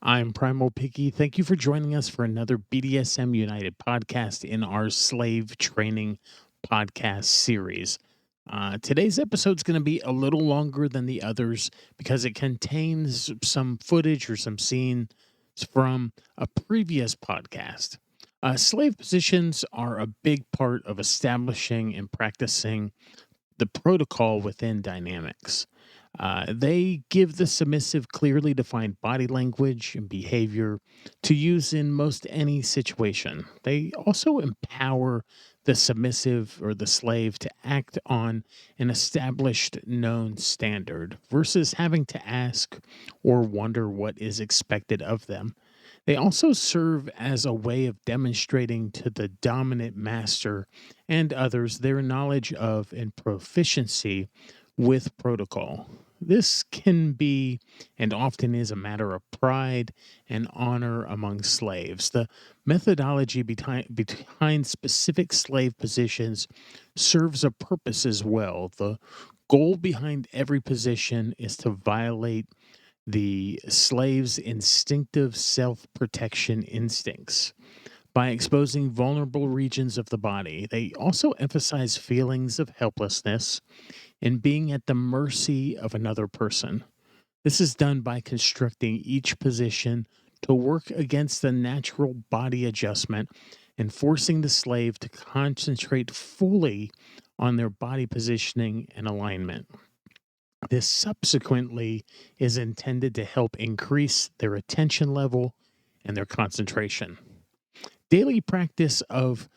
I'm Primal Piggy. Thank you for joining us for another BDSM United podcast in our slave training podcast series. Today's episode is going to be a little longer than the others because it contains some footage or some scenes from a previous podcast. Slave positions are a big part of establishing and practicing the protocol within dynamics. They give the submissive clearly defined body language and behavior to use in most any situation. They also empower the submissive or the slave to act on an established known standard versus having to ask or wonder what is expected of them. They also serve as a way of demonstrating to the dominant master and others their knowledge of and proficiency with protocol. This can be and often is a matter of pride and honor among slaves. The methodology behind specific slave positions serves a purpose as well. The goal behind every position is to violate the slave's instinctive self protection instincts by exposing vulnerable regions of the body. They also emphasize feelings of helplessness and being at the mercy of another person. This is done by constructing each position to work against the natural body adjustment and forcing the slave to concentrate fully on their body positioning and alignment. This subsequently is intended to help increase their attention level and their concentration. Daily practice of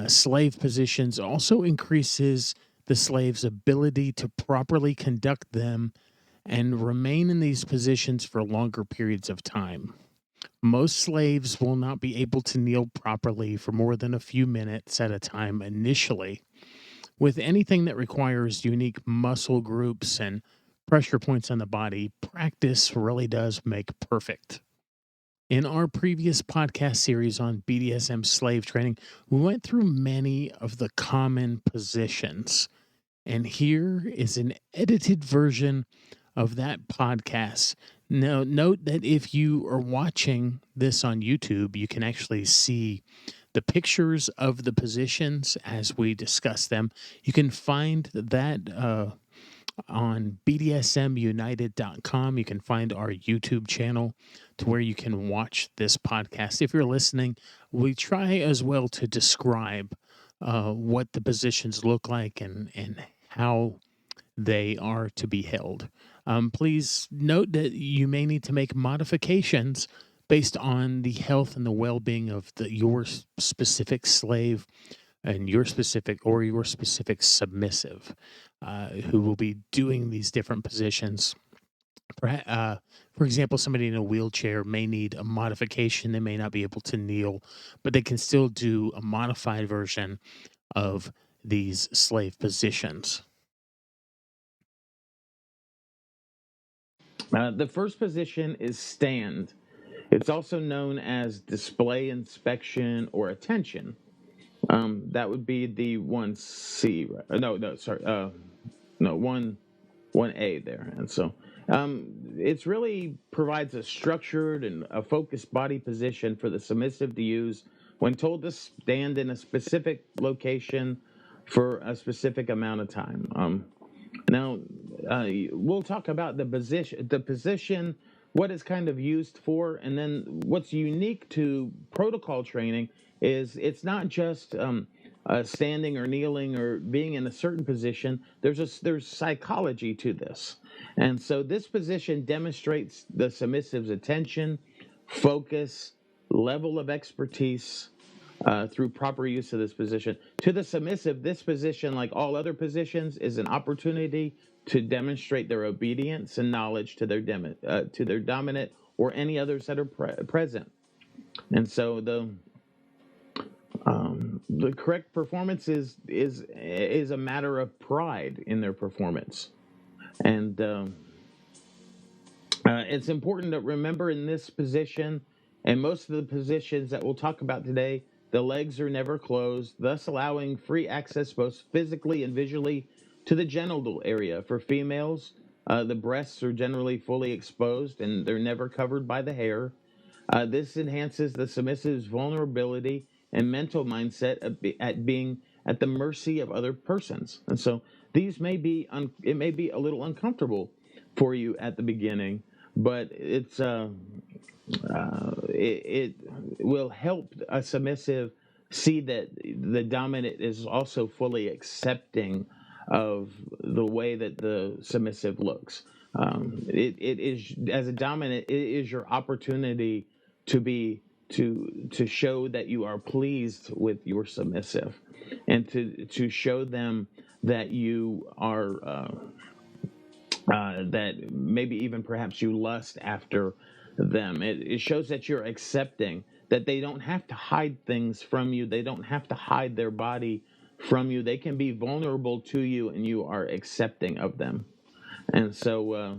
slave positions also increases the slave's ability to properly conduct them and remain in these positions for longer periods of time. Most slaves will not be able to kneel properly for more than a few minutes at a time initially. With anything that requires unique muscle groups and pressure points on the body, practice really does make perfect. In our previous podcast series on BDSM slave training, we went through many of the common positions. And here is an edited version of that podcast. Now, note that if you are watching this on YouTube, you can actually see the pictures of the positions as we discuss them. You can find that on bdsmunited.com. You can find our YouTube channel to where you can watch this podcast. If you're listening, we try as well to describe what the positions look like and how they are to be held. Please note that you may need to make modifications based on the health and the well-being of your specific slave and your specific submissive who will be doing these different positions. For example, somebody in a wheelchair may need a modification. They may not be able to kneel, but they can still do a modified version of these slave positions. The first position is stand. It's also known as display inspection or attention. That would be the 1C. No, sorry. No, 1A there. And so it's really provides a structured and a focused body position for the submissive to use when told to stand in a specific location for a specific amount of time. Now, we'll talk about the position, what it's kind of used for, and then what's unique to protocol training is it's not just standing or kneeling or being in a certain position. There's psychology to this, and so this position demonstrates the submissive's attention, focus, level of expertise, through proper use of this position. To the submissive, this position, like all other positions, is an opportunity to demonstrate their obedience and knowledge to their dominant or any others that are present. And so the correct performance is a matter of pride in their performance, and it's important to remember in this position and most of the positions that we'll talk about today, the legs are never closed, thus allowing free access both physically and visually to the genital area for females. The breasts are generally fully exposed and they're never covered by the hair. This enhances the submissive's vulnerability and mental mindset at being at the mercy of other persons. And so these may be it may be a little uncomfortable for you at the beginning, but it will help a submissive see that the dominant is also fully accepting of the way that the submissive looks. It is, as a dominant, it is your opportunity to be to show that you are pleased with your submissive, and to show them that you are that maybe even perhaps you lust after them. It shows that you're accepting, that they don't have to hide things from you. They don't have to hide their body from you. They can be vulnerable to you, and you are accepting of them. And so,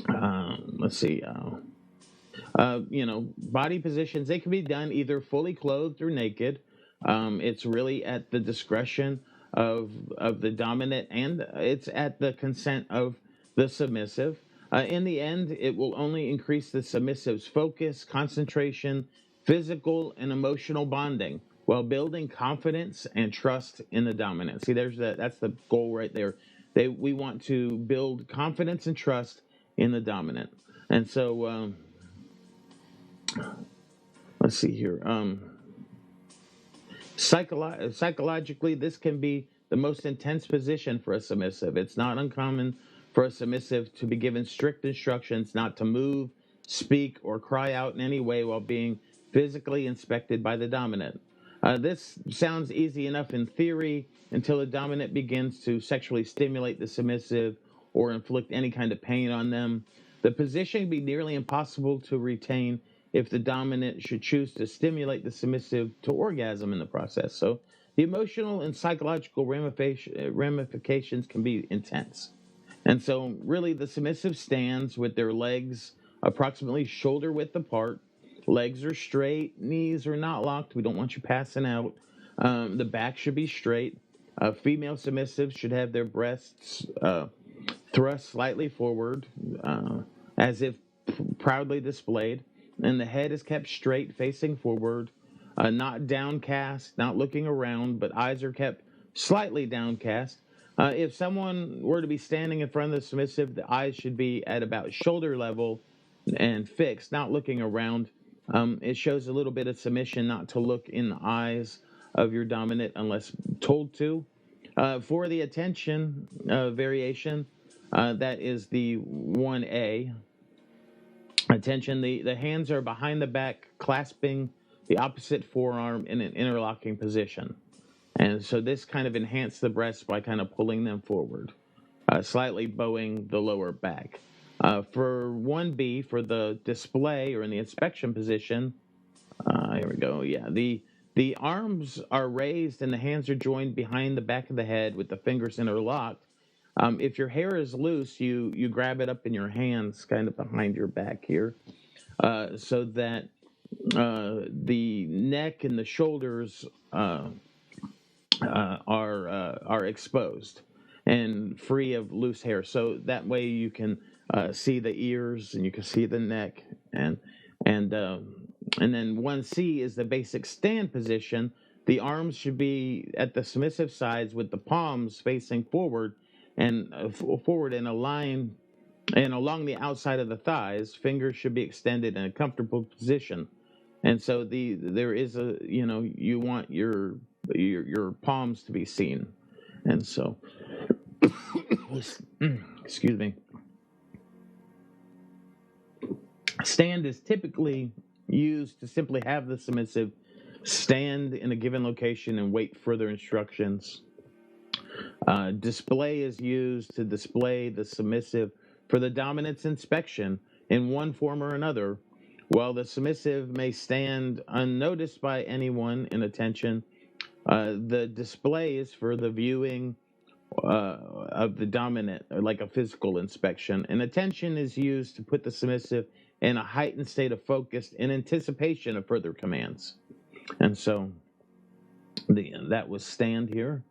let's see. Body positions, they can be done either fully clothed or naked. It's really at the discretion of the dominant, and it's at the consent of the submissive. In the end, it will only increase the submissive's focus, concentration, physical and emotional bonding, while building confidence and trust in the dominant. See, that's the goal right there. We want to build confidence and trust in the dominant. And so, let's see here. Psychologically, this can be the most intense position for a submissive. It's not uncommon for a submissive to be given strict instructions not to move, speak, or cry out in any way while being physically inspected by the dominant. This sounds easy enough in theory until the dominant begins to sexually stimulate the submissive or inflict any kind of pain on them. The position can be nearly impossible to retain if the dominant should choose to stimulate the submissive to orgasm in the process. So the emotional and psychological ramifications can be intense. And so, really, the submissive stands with their legs approximately shoulder width apart. Legs are straight, knees are not locked. We don't want you passing out. The back should be straight. Female submissives should have their breasts thrust slightly forward, as if proudly displayed, and the head is kept straight, facing forward, not downcast, not looking around, but eyes are kept slightly downcast. If someone were to be standing in front of the submissive, the eyes should be at about shoulder level and fixed, not looking around. It shows a little bit of submission not to look in the eyes of your dominant unless told to. For the attention variation, that is the 1A. Attention, the hands are behind the back, clasping the opposite forearm in an interlocking position. And so this kind of enhances the breasts by kind of pulling them forward, slightly bowing the lower back. For 1B, for the display or in the inspection position, here we go. Yeah, the arms are raised and the hands are joined behind the back of the head with the fingers interlocked. If your hair is loose, you grab it up in your hands, kind of behind your back here, so that the neck and the shoulders are exposed and free of loose hair. So that way you can see the ears and you can see the neck, and then 1C is the basic stand position. The arms should be at the submissive sides with the palms facing forward and forward in a line and along the outside of the thighs. Fingers should be extended in a comfortable position. And so there is you want your palms to be seen. And so excuse me. Stand is typically used to simply have the submissive stand in a given location and wait further instructions. Display is used to display the submissive for the dominant's inspection in one form or another. While the submissive may stand unnoticed by anyone in attention, the display is for the viewing of the dominant, like a physical inspection. And attention is used to put the submissive in a heightened state of focus in anticipation of further commands. And so that was stand here.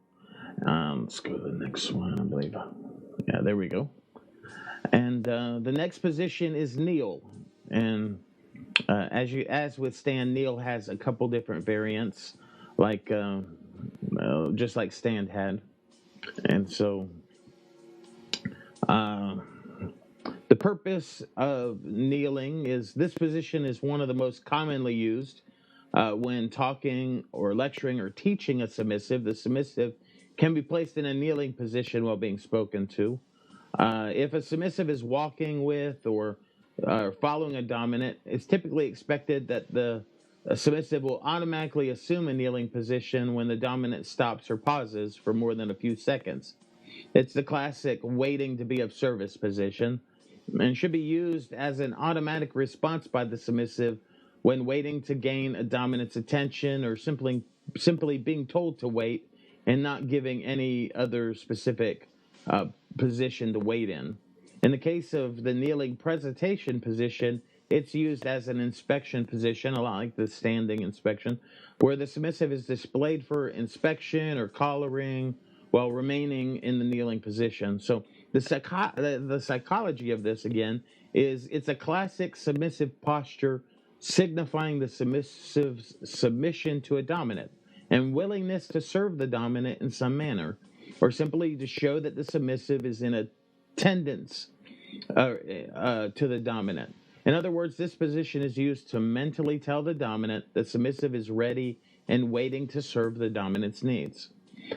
Let's go to the next one, I believe. Yeah, there we go. And the next position is kneel. And as with stand, kneel has a couple different variants, like just like stand had. And so uh, the purpose of kneeling is this position is one of the most commonly used when talking or lecturing or teaching a submissive. The submissive can be placed in a kneeling position while being spoken to. If a submissive is walking with or following a dominant, it's typically expected that the submissive will automatically assume a kneeling position when the dominant stops or pauses for more than a few seconds. It's the classic waiting to be of service position and should be used as an automatic response by the submissive when waiting to gain a dominant's attention or simply being told to wait and not giving any other specific uh, position to wait in. In the case of the kneeling presentation position, it's used as an inspection position, a lot like the standing inspection, where the submissive is displayed for inspection or collaring while remaining in the kneeling position. So the psychology of this again is it's a classic submissive posture signifying the submissive's submission to a dominant and willingness to serve the dominant in some manner, or simply to show that the submissive is in attendance to the dominant. In other words, this position is used to mentally tell the dominant the submissive is ready and waiting to serve the dominant's needs.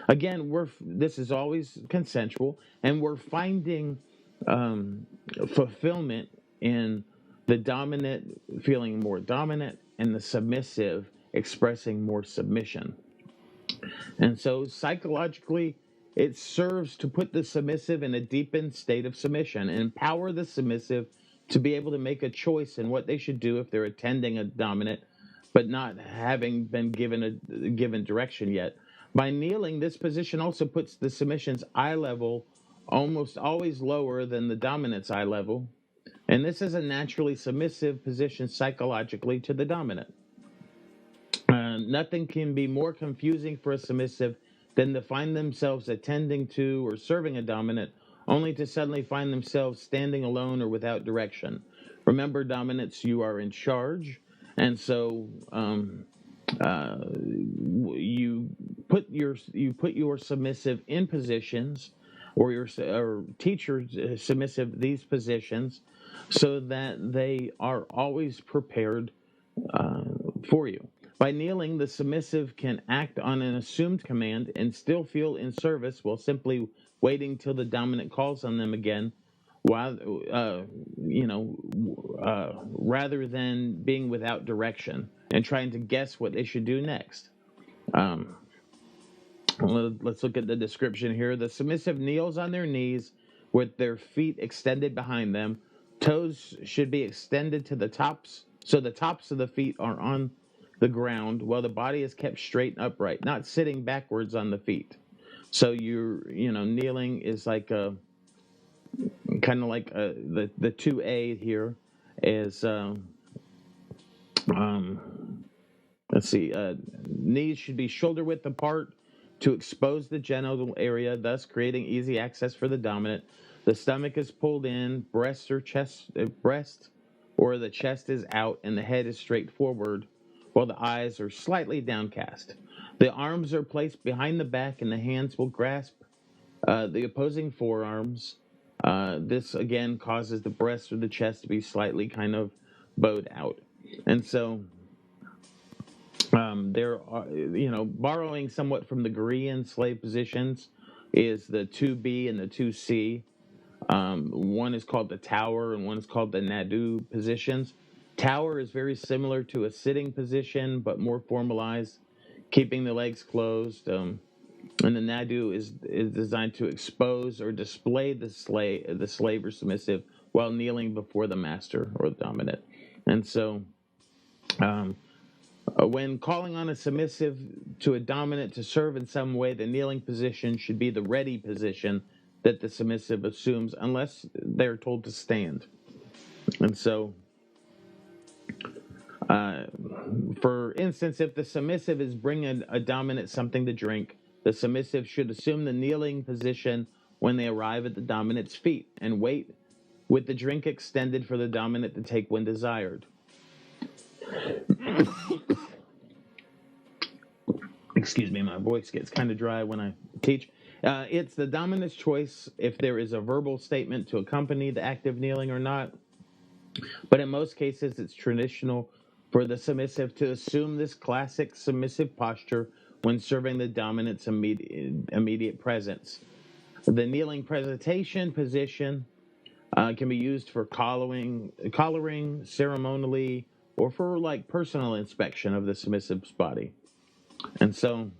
Again, this is always consensual, and we're finding um, fulfillment in the dominant feeling more dominant and the submissive expressing more submission. And so psychologically, it serves to put the submissive in a deepened state of submission and empower the submissive to be able to make a choice in what they should do if they're attending a dominant, but not having been given direction yet. By kneeling, this position also puts the submission's eye level almost always lower than the dominant's eye level. And this is a naturally submissive position psychologically to the dominant. Nothing can be more confusing for a submissive than to find themselves attending to or serving a dominant, only to suddenly find themselves standing alone or without direction. Remember, dominants, you are in charge, and so you put your submissive in positions, or or teachers submissive these positions, so that they are always prepared uh, for you. By kneeling, the submissive can act on an assumed command and still feel in service while simply waiting till the dominant calls on them again, while rather than being without direction and trying to guess what they should do next. Um, let's look at the description here. The submissive kneels on their knees with their feet extended behind them. Toes should be extended to the tops, so the tops of the feet are on the ground while the body is kept straight and upright, not sitting backwards on the feet. So kneeling is like a kind of like the 2A here is um, let's see, knees should be shoulder width apart to expose the genital area, thus creating easy access for the dominant. The stomach is pulled in, breast or the chest is out, and the head is straight forward, while the eyes are slightly downcast. The arms are placed behind the back, and the hands will grasp the opposing forearms. This again causes the breast or the chest to be slightly kind of bowed out, and so there are, borrowing somewhat from the Korean slave positions is the 2B and the 2C. One is called the tower and one is called the nadu positions. Tower is very similar to a sitting position, but more formalized, keeping the legs closed. And the nadu is designed to expose or display the slave or submissive while kneeling before the master or the dominant. And so um, when calling on a submissive to a dominant to serve in some way, the kneeling position should be the ready position that the submissive assumes unless they're told to stand. And so, for instance, if the submissive is bringing a dominant something to drink, the submissive should assume the kneeling position when they arrive at the dominant's feet, and wait with the drink extended for the dominant to take when desired. Excuse me, my voice gets kind of dry when I teach. It's the dominant's choice if there is a verbal statement to accompany the act of kneeling or not. But in most cases, it's traditional for the submissive to assume this classic submissive posture when serving the dominant's immediate presence. The kneeling presentation position can be used for collaring ceremonially, or for like personal inspection of the submissive's body. And so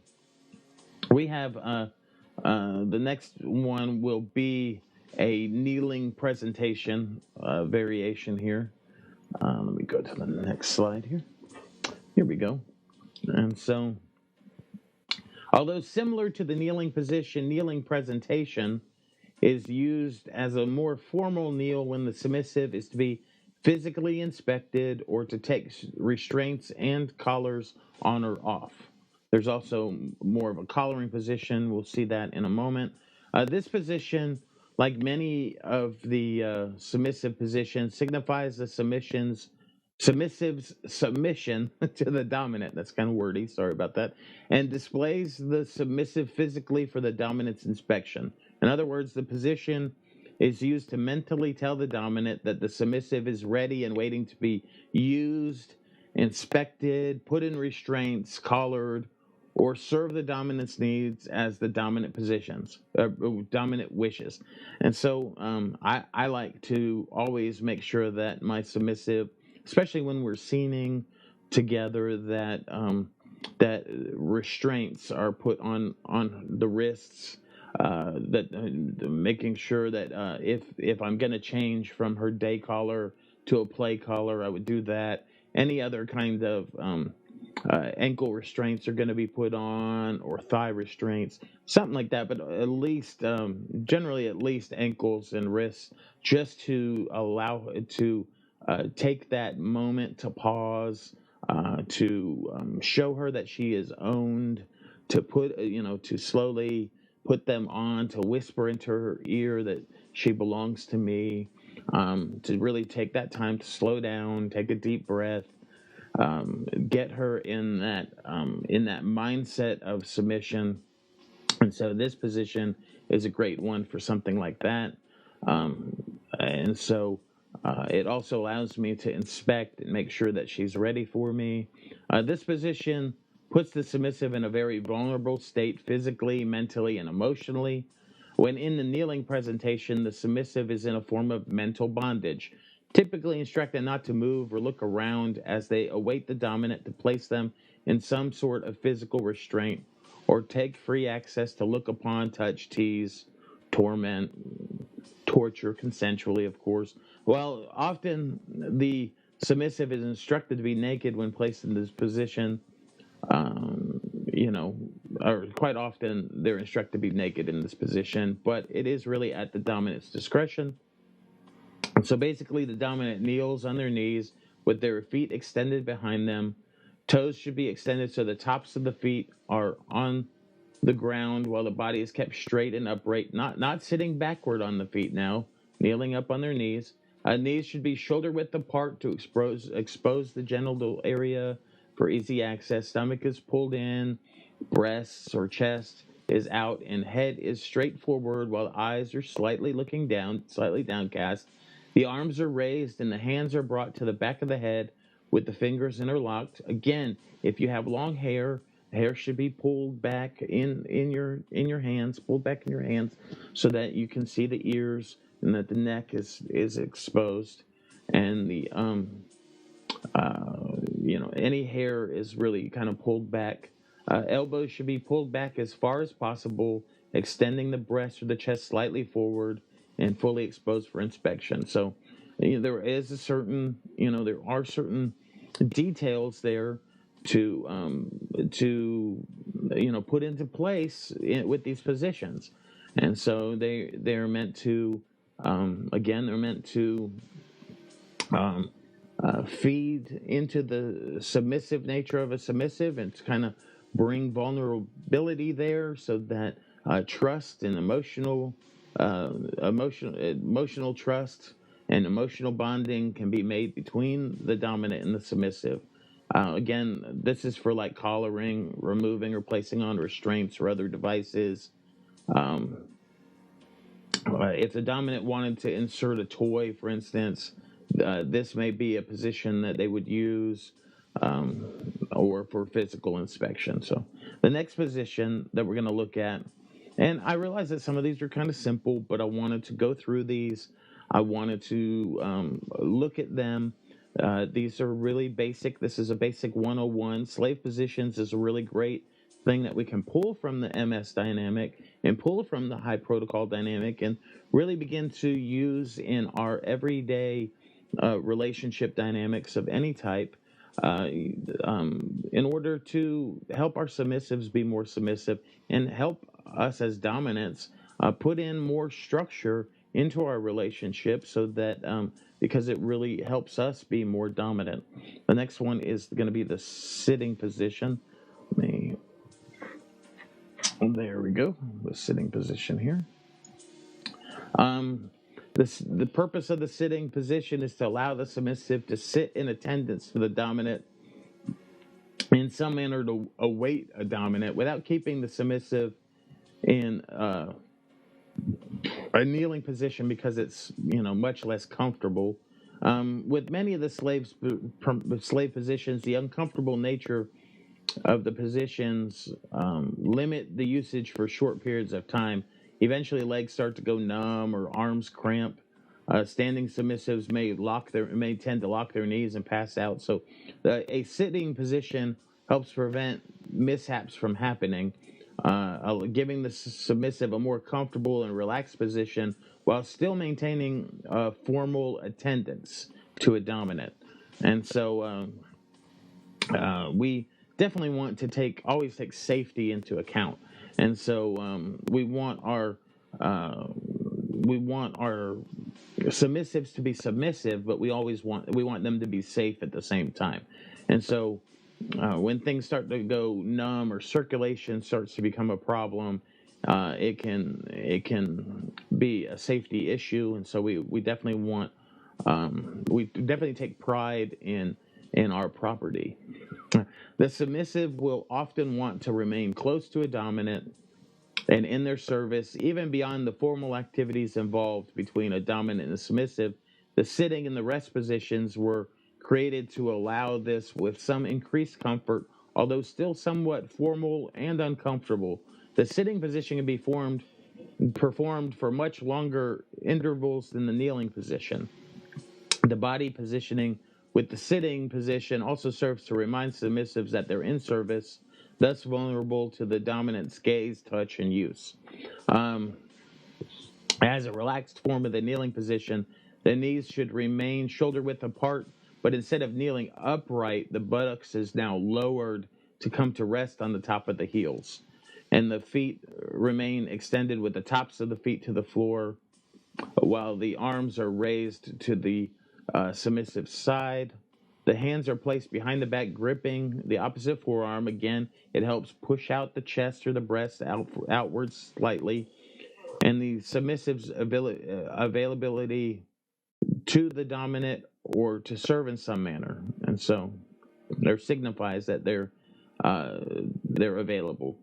we have the next one will be a kneeling presentation variation here. Let me go to the next slide here. Here we go. And so, although similar to the kneeling position, kneeling presentation is used as a more formal kneel when the submissive is to be physically inspected or to take restraints and collars on or off. There's also more of a collaring position. We'll see that in a moment. This position, like many of the submissive positions, signifies the submissive's submission to the dominant. That's kind of wordy. Sorry about that. And displays the submissive physically for the dominant's inspection. In other words, the position is used to mentally tell the dominant that the submissive is ready and waiting to be used, inspected, put in restraints, collared, or serve the dominant's needs as the dominant dominant wishes. And so I like to always make sure that my submissive, especially when we're scening together, that that restraints are put on the wrists. Making sure that if I'm going to change from her day collar to a play collar, I would do that. Any other kind of ankle restraints are going to be put on, or thigh restraints, something like that. But at least, generally, at least ankles and wrists, just to allow to take that moment to pause, to show her that she is owned, to put, to slowly put them on, to whisper into her ear that she belongs to me, to really take that time to slow down, take a deep breath, get her in that mindset of submission. And so this position is a great one for something like that. And so it also allows me to inspect and make sure that she's ready for me. This position puts the submissive in a very vulnerable state physically, mentally, and emotionally. When in the kneeling presentation, the submissive is in a form of mental bondage, typically instructed not to move or look around as they await the dominant to place them in some sort of physical restraint, or take free access to look upon, touch, tease, torment, torture, consensually, of course. Well, often the submissive is instructed to be naked when placed in this position. You know, or quite often they're instructed to be naked in this position, but it is really at the dominant's discretion. So basically, the dominant kneels on their knees with their feet extended behind them. Toes should be extended so the tops of the feet are on the ground while the body is kept straight and upright, not sitting backward on the feet now, kneeling up on their knees. Knees should be shoulder width apart to expose the genital area for easy access. Stomach is pulled in, breasts or chest is out, and head is straight forward while the eyes are slightly looking down, slightly downcast. The arms are raised and the hands are brought to the back of the head with the fingers interlocked. Again, if you have long hair, hair should be pulled back in your hands, pulled back in your hands, so that you can see the ears and that the neck is exposed, and the any hair is really kind of pulled back. Elbows should be pulled back as far as possible, extending the breast or the chest slightly forward and fully exposed for inspection. So there is there are certain details there to put into place with these positions. And so they're meant to they're meant to feed into the submissive nature of a submissive, and to kind of bring vulnerability there, so that trust and emotional emotional trust and emotional bonding can be made between the dominant and the submissive. Again, this is for like collaring, removing or placing on restraints or other devices. Um, if the dominant wanted to insert a toy, for instance, this may be a position that they would use, or for physical inspection. So the next position that we're going to look at, and I realize that some of these are kind of simple, but I wanted to go through these. I wanted to look at them. These are really basic. This is a basic 101. Slave positions is a really great thing that we can pull from the MS dynamic and pull from the high protocol dynamic and really begin to use in our everyday relationship dynamics of any type, in order to help our submissives be more submissive and help us as dominants put in more structure into our relationship so that because it really helps us be more dominant. The next one is going to be the sitting position. There we go, the sitting position here. The purpose of the sitting position is to allow the submissive to sit in attendance to the dominant in some manner to await a dominant without keeping the submissive in a kneeling position because it's much less comfortable. With many of the slave positions, the uncomfortable nature of the positions limit the usage for short periods of time. Eventually, legs start to go numb or arms cramp. Standing submissives may tend to lock their knees and pass out. So, a sitting position helps prevent mishaps from happening, giving the submissive a more comfortable and relaxed position while still maintaining formal attendance to a dominant. And so, we definitely want to always take safety into account, and so we want our submissives to be submissive, but we want them to be safe at the same time. And so when things start to go numb or circulation starts to become a problem, it can be a safety issue, and so we definitely take pride in our property. The submissive will often want to remain close to a dominant and in their service, even beyond the formal activities involved between a dominant and a submissive. The sitting and the rest positions were created to allow this with some increased comfort, although still somewhat formal and uncomfortable. The sitting position can be performed for much longer intervals than the kneeling position. The body positioning with the sitting position also serves to remind submissives that they're in service, thus vulnerable to the dominant's gaze, touch, and use. As a relaxed form of the kneeling position, the knees should remain shoulder width apart, but instead of kneeling upright, the buttocks is now lowered to come to rest on the top of the heels. And the feet remain extended with the tops of the feet to the floor, while the arms are raised to the submissive side. The hands are placed behind the back, gripping the opposite forearm. Again, it helps push out the chest or the breast outwards slightly. And the submissive's availability to the dominant or to serve in some manner. And so there signifies that they're available.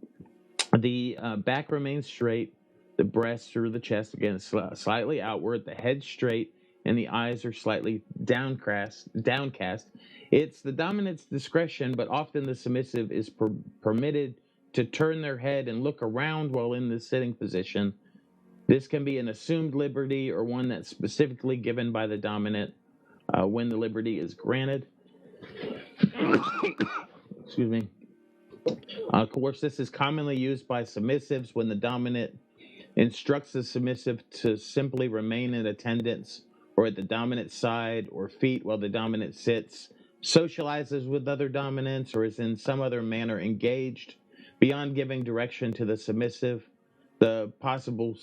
The back remains straight, the breast through the chest again slightly outward, the head straight, and the eyes are slightly downcast. It's the dominant's discretion, but often the submissive is permitted to turn their head and look around while in the sitting position. This can be an assumed liberty or one that's specifically given by the dominant when the liberty is granted. Excuse me. Of course, this is commonly used by submissives when the dominant instructs the submissive to simply remain in attendance or at the dominant side or feet while the dominant sits, socializes with other dominants, or is in some other manner engaged beyond giving direction to the submissive. The possible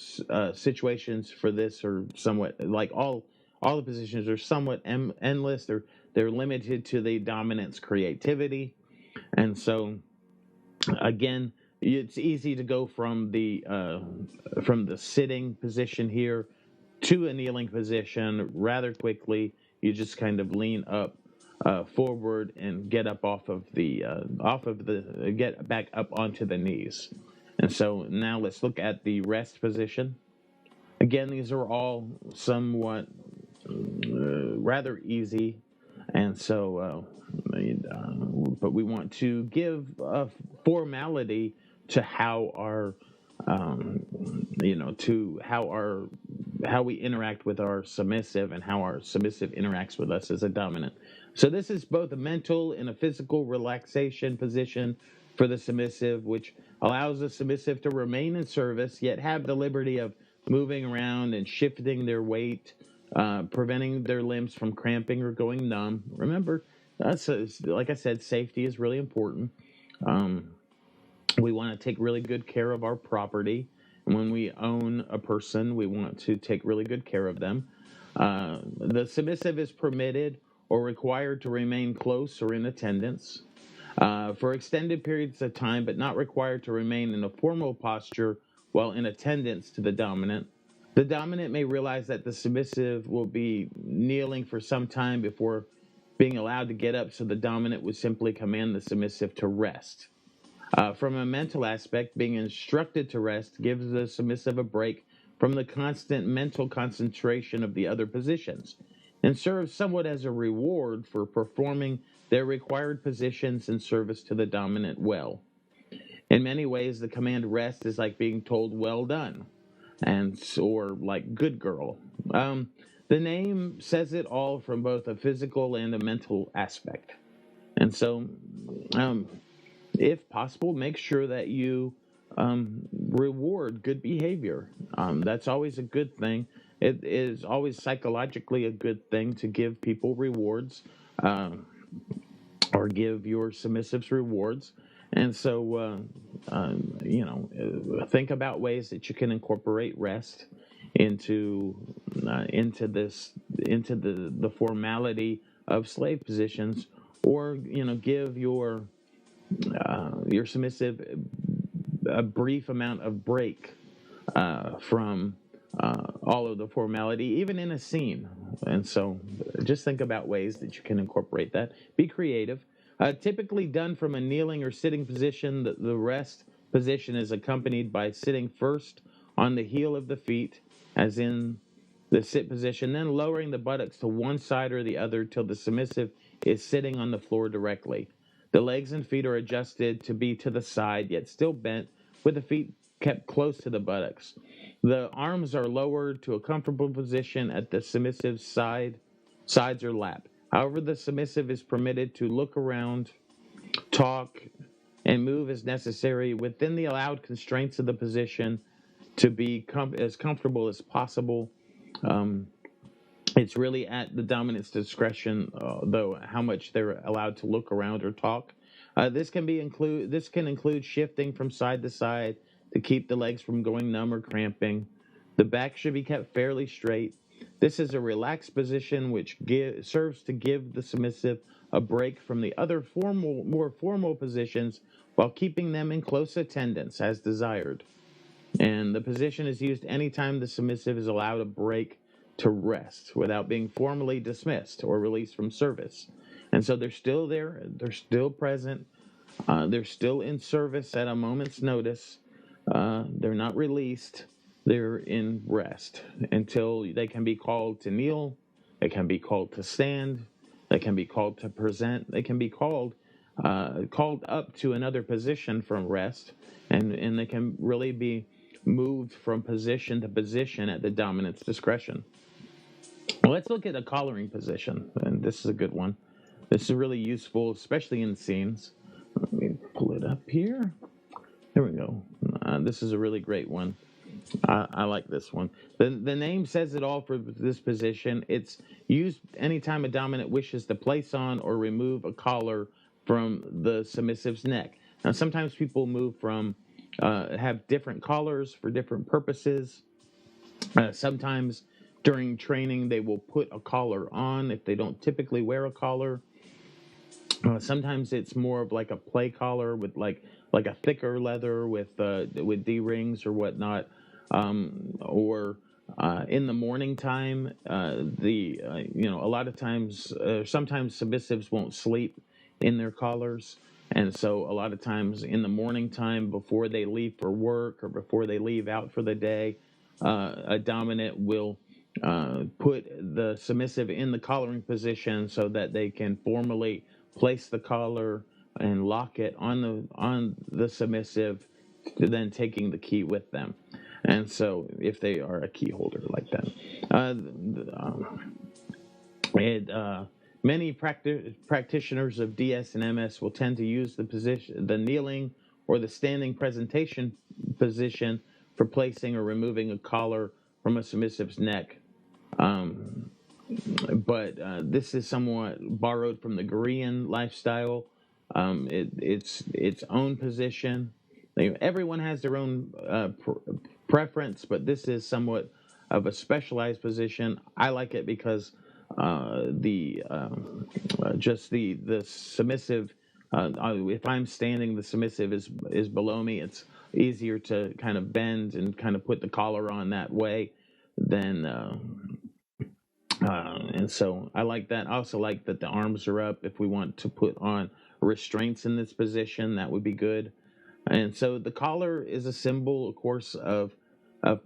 situations for this are somewhat like all the positions are somewhat endless. They're limited to the dominant's creativity, and so again, it's easy to go from the sitting position here to a kneeling position rather quickly. You just kind of lean up forward and get up get back up onto the knees. And so now let's look at the rest position. Again, these are all somewhat rather easy, and so but we want to give a formality to how our to how we interact with our submissive and how our submissive interacts with us as a dominant. So this is both a mental and a physical relaxation position for the submissive, which allows the submissive to remain in service yet have the liberty of moving around and shifting their weight, preventing their limbs from cramping or going numb. Remember, like I said, safety is really important. We want to take really good care of our property. And when we own a person, we want to take really good care of them. The submissive is permitted or required to remain close or in attendance for extended periods of time, but not required to remain in a formal posture while in attendance to the dominant. The dominant may realize that the submissive will be kneeling for some time before being allowed to get up, so the dominant would simply command the submissive to rest. From a mental aspect, being instructed to rest gives the submissive a break from the constant mental concentration of the other positions and serves somewhat as a reward for performing their required positions in service to the dominant well. In many ways, the command rest is like being told well done, or like good girl. The name says it all from both a physical and a mental aspect. And so, if possible, make sure that you reward good behavior. That's always a good thing. It is always psychologically a good thing to give people rewards, or give your submissives rewards. And so, think about ways that you can incorporate rest into the formality of slave positions, or give your submissive a brief amount of break from all of the formality, even in a scene. And so just think about ways that you can incorporate that. Be creative. Typically done from a kneeling or sitting position, the rest position is accompanied by sitting first on the heel of the feet, as in the sit position, then lowering the buttocks to one side or the other till the submissive is sitting on the floor directly. The legs and feet are adjusted to be to the side, yet still bent, with the feet kept close to the buttocks. The arms are lowered to a comfortable position at the submissive's sides or lap. However, the submissive is permitted to look around, talk, and move as necessary within the allowed constraints of the position to be as comfortable as possible. It's really at the dominant's discretion, though, how much they're allowed to look around or talk. This can include shifting from side to side to keep the legs from going numb or cramping. The back should be kept fairly straight. This is a relaxed position which serves to give the submissive a break from the other more formal positions while keeping them in close attendance as desired. And the position is used anytime the submissive is allowed a break to rest without being formally dismissed or released from service. And so they're still there, they're still present, they're still in service at a moment's notice. They're not released, they're in rest until they can be called to kneel, they can be called to stand, they can be called to present, they can be called up to another position from rest, and they can really be moved from position to position at the dominant's discretion. Well, let's look at a collaring position, and this is a good one. This is really useful, especially in scenes. Let me pull it up here. There we go. This is a really great one. I like this one. The name says it all for this position. It's used anytime a dominant wishes to place on or remove a collar from the submissive's neck. Now, sometimes people have different collars for different purposes. Sometimes during training, they will put a collar on if they don't typically wear a collar. Sometimes it's more of like a play collar with like a thicker leather with D rings or whatnot, or in the morning time. The a lot of times, sometimes submissives won't sleep in their collars, and so a lot of times in the morning time before they leave for work or before they leave out for the day, a dominant will put the submissive in the collaring position so that they can formally place the collar and lock it on the submissive, then taking the key with them. And so, if they are a key holder like that, uh, it, many practitioners of DS and MS will tend to use the kneeling or the standing presentation position for placing or removing a collar from a submissive's neck. Um, but this is somewhat borrowed from the Korean lifestyle. It's its own position. Everyone has their own preference, but this is somewhat of a specialized position. I like it because the just the submissive. If I'm standing, the submissive is below me. It's easier to kind of bend and kind of put the collar on that way than and so I like that. I also like that the arms are up. If we want to put on restraints in this position, that would be good. And so the collar is a symbol, of course, of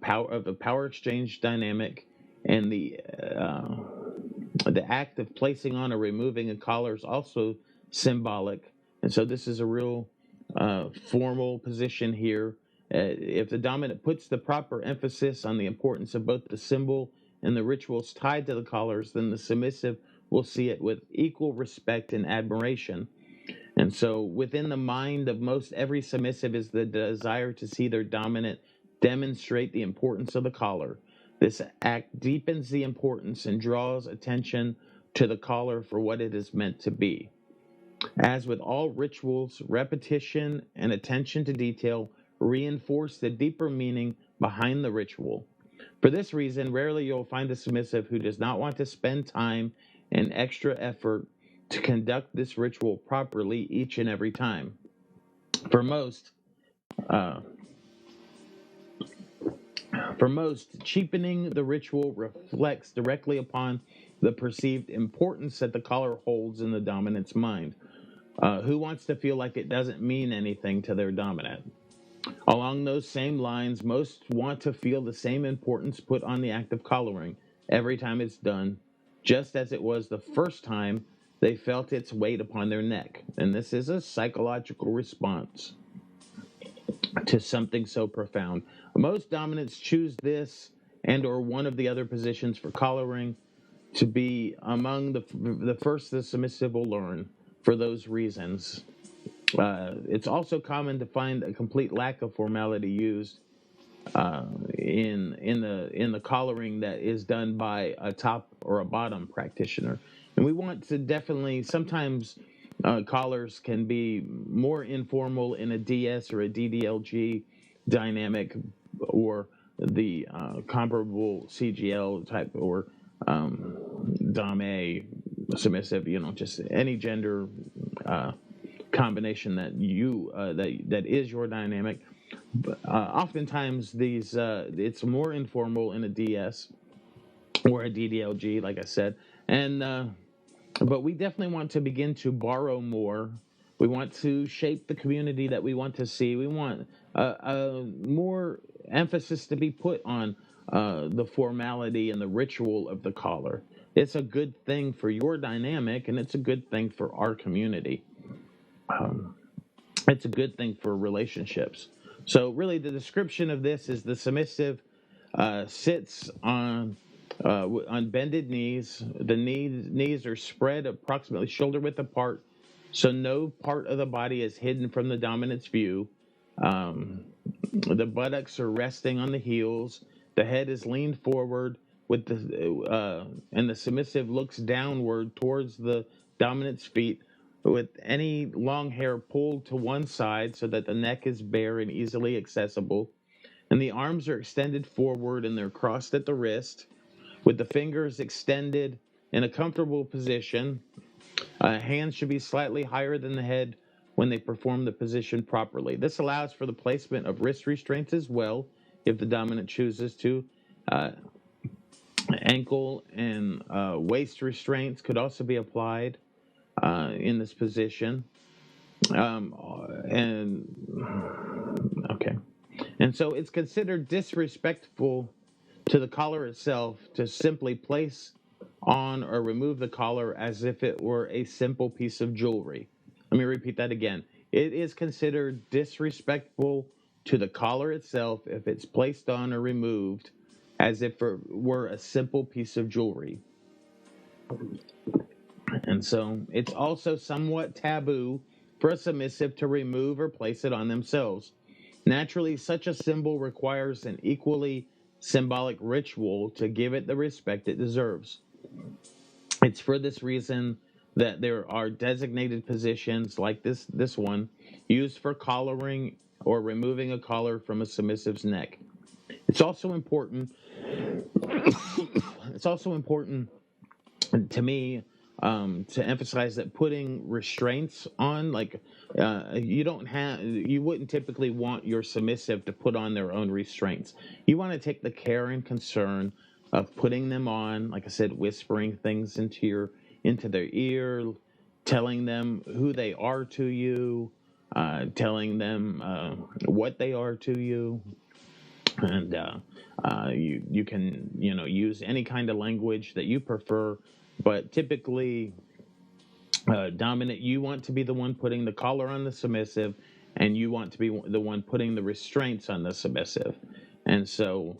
power, of a power exchange dynamic, and the act of placing on or removing a collar is also symbolic. And so this is a real formal position here. If the dominant puts the proper emphasis on the importance of both the symbol and the rituals tied to the collars, then the submissive will see it with equal respect and admiration. And so, within the mind of most every submissive is the desire to see their dominant demonstrate the importance of the collar. This act deepens the importance and draws attention to the collar for what it is meant to be. As with all rituals, repetition and attention to detail reinforce the deeper meaning behind the ritual. For this reason, rarely you'll find a submissive who does not want to spend time and extra effort to conduct this ritual properly each and every time. For most, uh, cheapening the ritual reflects directly upon the perceived importance that the collar holds in the dominant's mind. Who wants to feel like it doesn't mean anything to their dominant? Along those same lines, most want to feel the same importance put on the act of collaring every time it's done, just as it was the first time they felt its weight upon their neck. And this is a psychological response to something so profound. Most dominants choose this and or one of the other positions for collaring to be among the first the submissive will learn for those reasons. It's also common to find a complete lack of formality used in the collaring that is done by a top or a bottom practitioner. And we want to definitely sometimes collars can be more informal in a DS or a DDLG dynamic or the comparable CGL type or Dame submissive, just any gender combination that that is your dynamic. Oftentimes these it's more informal in a DS or a DDLG, like I said, and but we definitely want to begin to borrow more. We want to shape the community that we want to see. We want more emphasis to be put on the formality and the ritual of the collar. It's a good thing for your dynamic, and it's a good thing for our community. Um, it's a good thing for relationships. So, really, the description of this is the submissive sits on bended knees. The knees are spread approximately shoulder width apart, so no part of the body is hidden from the dominant's view. Um, the buttocks are resting on the heels. The head is leaned forward with and the submissive looks downward towards the dominant's feet, with any long hair pulled to one side so that the neck is bare and easily accessible. And the arms are extended forward and they're crossed at the wrist, with the fingers extended in a comfortable position. Hands should be slightly higher than the head when they perform the position properly. This allows for the placement of wrist restraints as well, if the dominant chooses to. Uh, Ankle and waist restraints could also be applied in this position. And okay. And so it's considered disrespectful to the collar itself to simply place on or remove the collar as if it were a simple piece of jewelry. Let me repeat that again. It is considered disrespectful to the collar itself if it's placed on or removed as if it were a simple piece of jewelry. And so it's also somewhat taboo for a submissive to remove or place it on themselves. Naturally, such a symbol requires an equally symbolic ritual to give it the respect it deserves. It's for this reason that there are designated positions like this one used for collaring or removing a collar from a submissive's neck. It's also important to me to emphasize that putting restraints on, like you wouldn't typically want your submissive to put on their own restraints. You want to take the care and concern of putting them on, like I said, whispering things into their ear, telling them who they are to you, telling them what they are to you. And you can use any kind of language that you prefer, but typically dominant, you want to be the one putting the collar on the submissive, and you want to be the one putting the restraints on the submissive. And so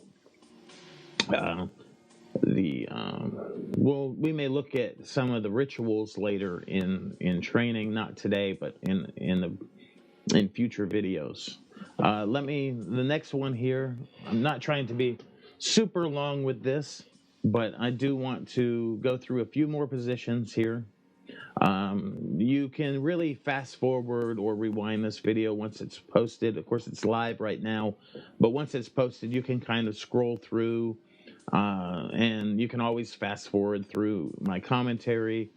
we may look at some of the rituals later in training, not today, but in future videos. The next one here, I'm not trying to be super long with this, but I do want to go through a few more positions here. You can really fast forward or rewind this video once it's posted. Of course, it's live right now, but once it's posted, you can kind of scroll through, and you can always fast forward through my commentary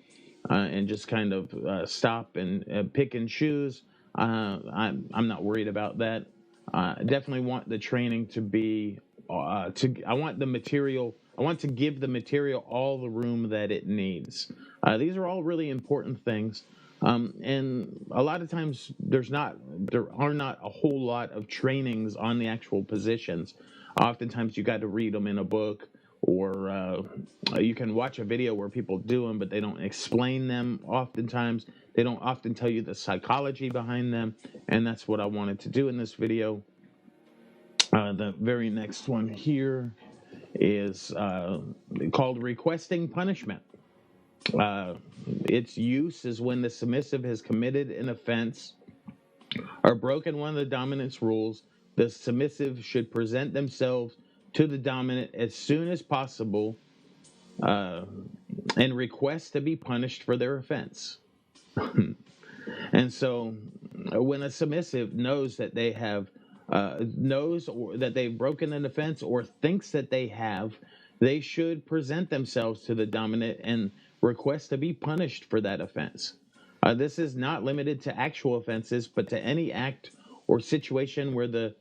and just kind of stop and pick and choose. I'm not worried about that. I definitely want the training to be I want the material. I want to give the material all the room that it needs. These are all really important things, and a lot of times there are not a whole lot of trainings on the actual positions. Oftentimes you got to read them in a book, or you can watch a video where people do them, but they don't explain them. Oftentimes they don't often tell you the psychology behind them, and that's what I wanted to do in this video. The very next one here is called requesting punishment. Its use is when the submissive has committed an offense or broken one of the dominant's rules. The submissive should present themselves to the dominant as soon as possible and request to be punished for their offense. And so when a submissive knows that they have knows or that they've broken an offense or thinks that they have, they should present themselves to the dominant and request to be punished for that offense. This is not limited to actual offenses, but to any act or situation where the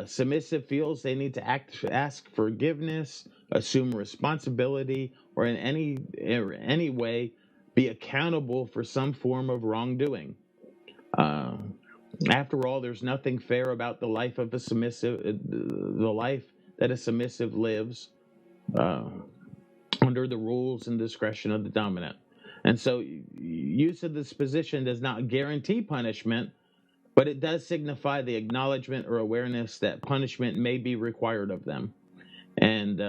submissive feels they need to ask forgiveness, assume responsibility, or in any way be accountable for some form of wrongdoing. After all, there's nothing fair about the life of a submissive, the life that a submissive lives under the rules and discretion of the dominant. And so use of this position does not guarantee punishment, but it does signify the acknowledgement or awareness that punishment may be required of them. And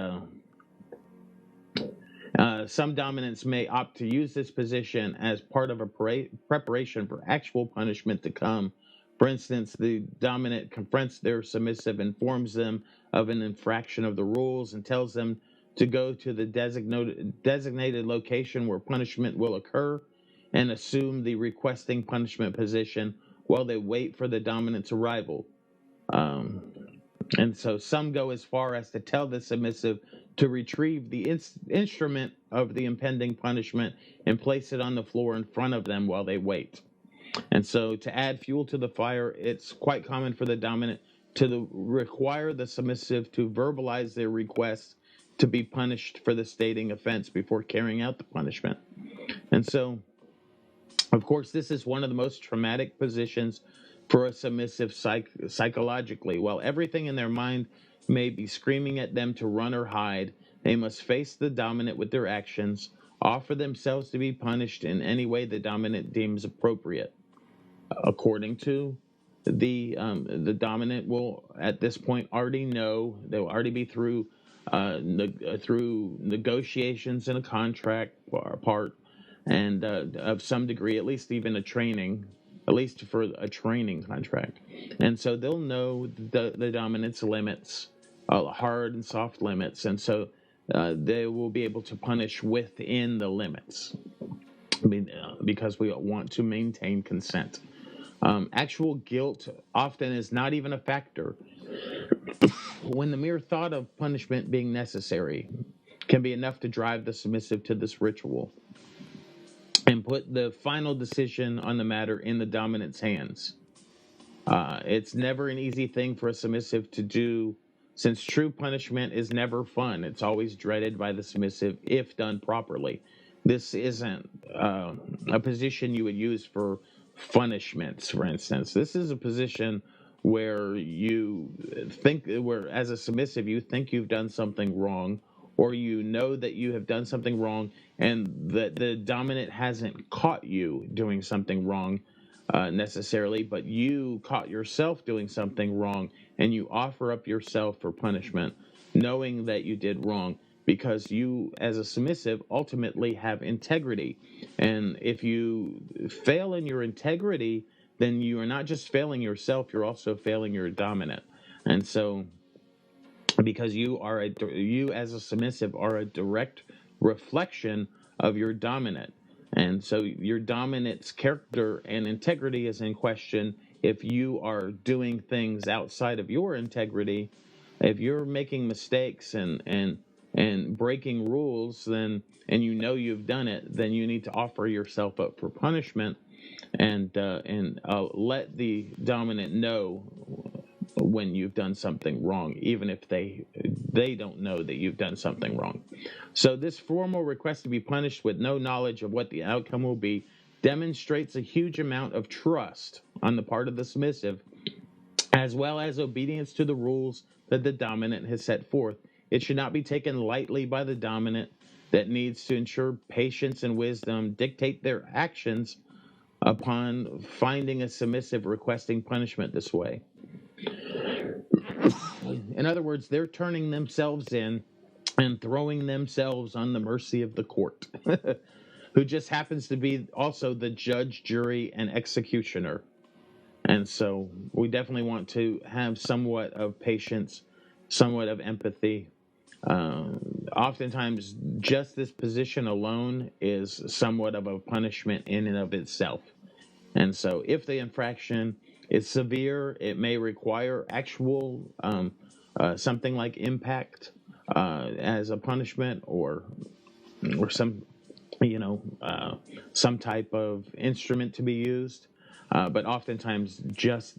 some dominants may opt to use this position as part of a preparation for actual punishment to come. For instance, the dominant confronts their submissive, informs them of an infraction of the rules, and tells them to go to the designated location where punishment will occur and assume the requesting punishment position while they wait for the dominant's arrival. And so some go as far as to tell the submissive to retrieve the instrument of the impending punishment and place it on the floor in front of them while they wait. And so, to add fuel to the fire, it's quite common for the dominant to require the submissive to verbalize their request to be punished for the stating offense before carrying out the punishment. And so, of course, this is one of the most traumatic positions for a submissive psychologically. While everything in their mind may be screaming at them to run or hide, they must face the dominant with their actions, offer themselves to be punished in any way the dominant deems appropriate. According to the dominant will at this point already know, they will already be through through negotiations and a contract part, and of some degree, at least even a training, at least for a training contract. And so they'll know the dominant's limits, hard and soft limits, and so they will be able to punish within the limits. I mean, because we want to maintain consent. Actual guilt often is not even a factor when the mere thought of punishment being necessary can be enough to drive the submissive to this ritual and put the final decision on the matter in the dominant's hands. It's never an easy thing for a submissive to do, since true punishment is never fun. It's always dreaded by the submissive if done properly. This isn't a position you would use for punishments, for instance. This is a position where where as a submissive, you think you've done something wrong, or you know that you have done something wrong, and that the dominant hasn't caught you doing something wrong necessarily, but you caught yourself doing something wrong, and you offer up yourself for punishment, knowing that you did wrong, because you, as a submissive, ultimately have integrity. And if you fail in your integrity, then you are not just failing yourself, you're also failing your dominant. And so, because you as a submissive are a direct reflection of your dominant. And so your dominant's character and integrity is in question if you are doing things outside of your integrity. If you're making mistakes and breaking rules, then and you know you've done it, then you need to offer yourself up for punishment and let the dominant know when you've done something wrong, even if they don't know that you've done something wrong. So this formal request to be punished with no knowledge of what the outcome will be demonstrates a huge amount of trust on the part of the submissive, as well as obedience to the rules that the dominant has set forth. It should not be taken lightly by the dominant that needs to ensure patience and wisdom dictate their actions upon finding a submissive requesting punishment this way. In other words, they're turning themselves in and throwing themselves on the mercy of the court, who just happens to be also the judge, jury, and executioner. And so we definitely want to have somewhat of patience, somewhat of empathy. Oftentimes, just this position alone is somewhat of a punishment in and of itself. And so if the infraction is severe, it may require actual something like impact as a punishment, or some some type of instrument to be used. But oftentimes, just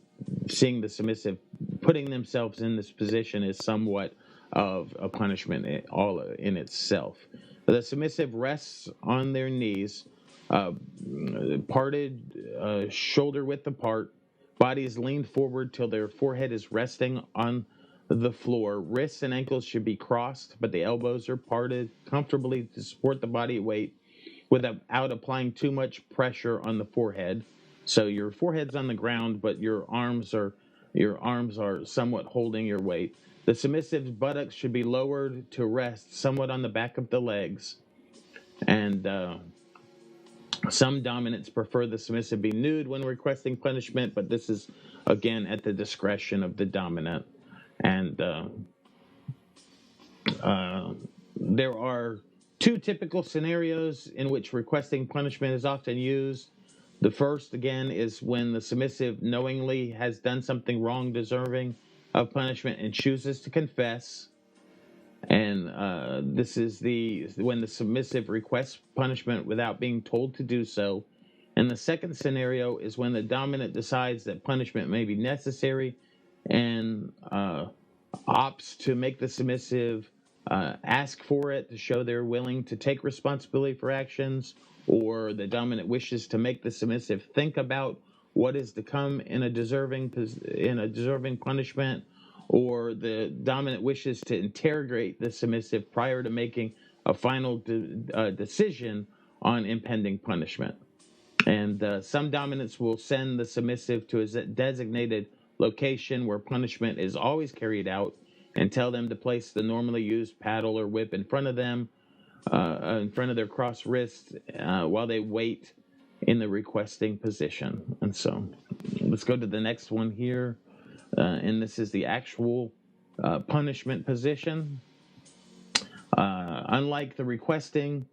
seeing the submissive putting themselves in this position is somewhat of a punishment all in itself. The submissive rests on their knees, parted, shoulder width apart. Body is leaned forward till their forehead is resting on the floor. Wrists and ankles should be crossed, but the elbows are parted comfortably to support the body weight without applying too much pressure on the forehead. So your forehead's on the ground, but your arms are somewhat holding your weight. The submissive's buttocks should be lowered to rest somewhat on the back of the legs. And some dominants prefer the submissive be nude when requesting punishment, but this is, again, at the discretion of the dominant. And there are two typical scenarios in which requesting punishment is often used. The first, again, is when the submissive knowingly has done something wrong deserving of punishment and chooses to confess. And this is when the submissive requests punishment without being told to do so. And the second scenario is when the dominant decides that punishment may be necessary and opts to make the submissive ask for it to show they're willing to take responsibility for actions, or the dominant wishes to make the submissive think about what is to come in a deserving punishment, or the dominant wishes to interrogate the submissive prior to making a final decision on impending punishment. And some dominants will send the submissive to a designated location where punishment is always carried out and tell them to place the normally used paddle or whip in front of them, in front of their crossed wrists, while they wait in the requesting position. And so let's go to the next one here. And this is the actual punishment position. Unlike the requesting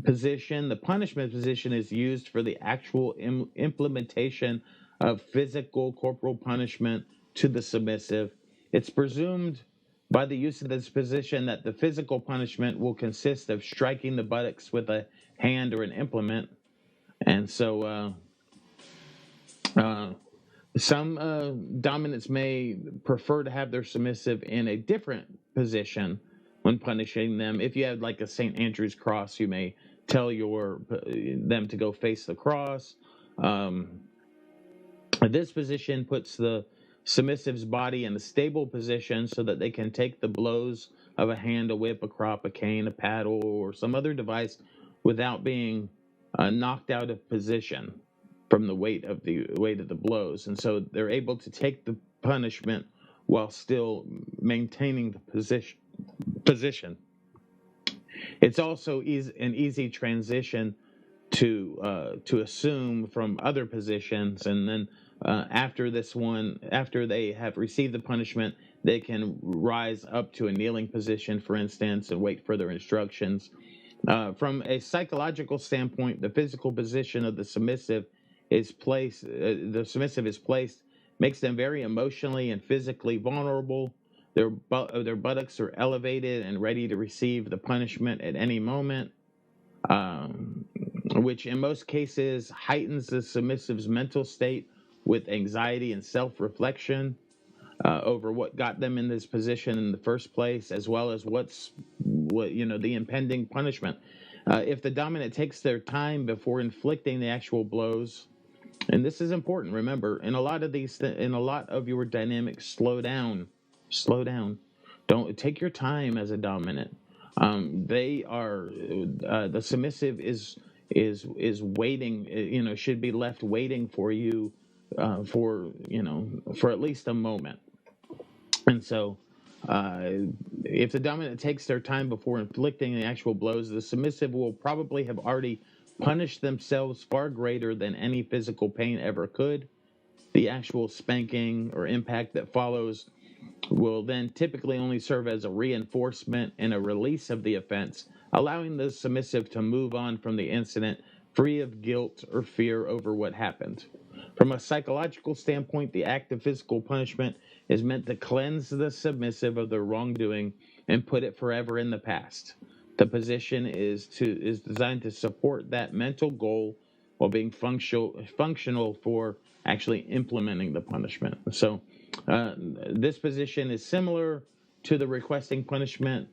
position, the punishment position is used for the actual implementation of physical corporal punishment to the submissive. It's presumed by the use of this position that the physical punishment will consist of striking the buttocks with a hand or an implement. And so some dominants may prefer to have their submissive in a different position when punishing them. If you have like a St. Andrew's cross, you may tell them to go face the cross. This position puts the submissive's body in a stable position so that they can take the blows of a hand, a whip, a crop, a cane, a paddle, or some other device without being knocked out of position from the weight of the blows. And so they're able to take the punishment while still maintaining the position. It's also an easy transition to assume from other positions, and then after they have received the punishment, they can rise up to a kneeling position, for instance, and wait for their instructions. From a psychological standpoint, the physical position of the submissive is placed makes them very emotionally and physically vulnerable. Their buttocks are elevated and ready to receive the punishment at any moment, which in most cases heightens the submissive's mental state with anxiety and self-reflection over what got them in this position in the first place, as well as the impending punishment. If the dominant takes their time before inflicting the actual blows, and this is important, remember, in a lot of your dynamics, slow down. Don't take your time as a dominant. The submissive is waiting, should be left waiting for you for at least a moment. And so if the dominant takes their time before inflicting the actual blows, the submissive will probably have already punished themselves far greater than any physical pain ever could. The actual spanking or impact that follows will then typically only serve as a reinforcement and a release of the offense, allowing the submissive to move on from the incident free of guilt or fear over what happened. From a psychological standpoint, the act of physical punishment is meant to cleanse the submissive of their wrongdoing and put it forever in the past. The position is designed to support that mental goal while being functional for actually implementing the punishment. So this position is similar to the requesting punishment,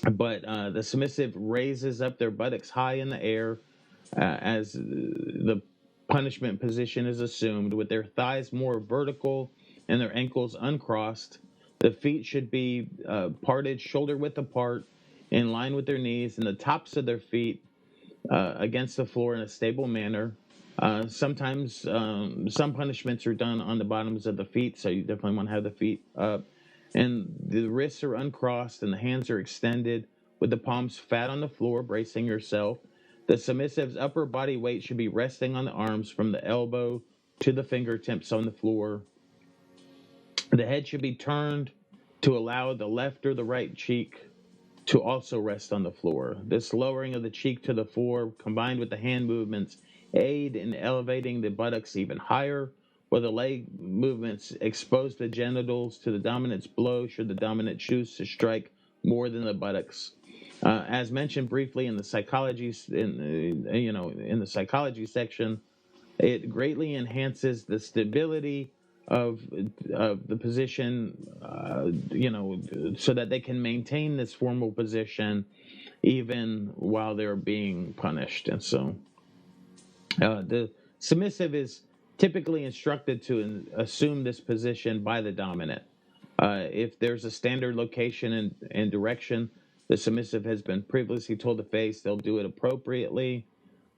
but the submissive raises up their buttocks high in the air as the punishment position is assumed, with their thighs more vertical and their ankles uncrossed. The feet should be parted shoulder width apart, in line with their knees, and the tops of their feet against the floor in a stable manner. Sometimes some punishments are done on the bottoms of the feet, so you definitely want to have the feet up. And the wrists are uncrossed and the hands are extended with the palms flat on the floor, bracing yourself. The submissive's upper body weight should be resting on the arms from the elbow to the fingertips on the floor. The head should be turned to allow the left or the right cheek to also rest on the floor. This lowering of the cheek to the floor, combined with the hand movements, aid in elevating the buttocks even higher, while the leg movements expose the genitals to the dominant's blow should the dominant choose to strike more than the buttocks. As mentioned briefly in the psychology, in the psychology section, it greatly enhances the stability of the position, so that they can maintain this formal position even while they're being punished. And so the submissive is typically instructed to assume this position by the dominant. If there's a standard location and direction the submissive has been previously told to face, they'll do it appropriately.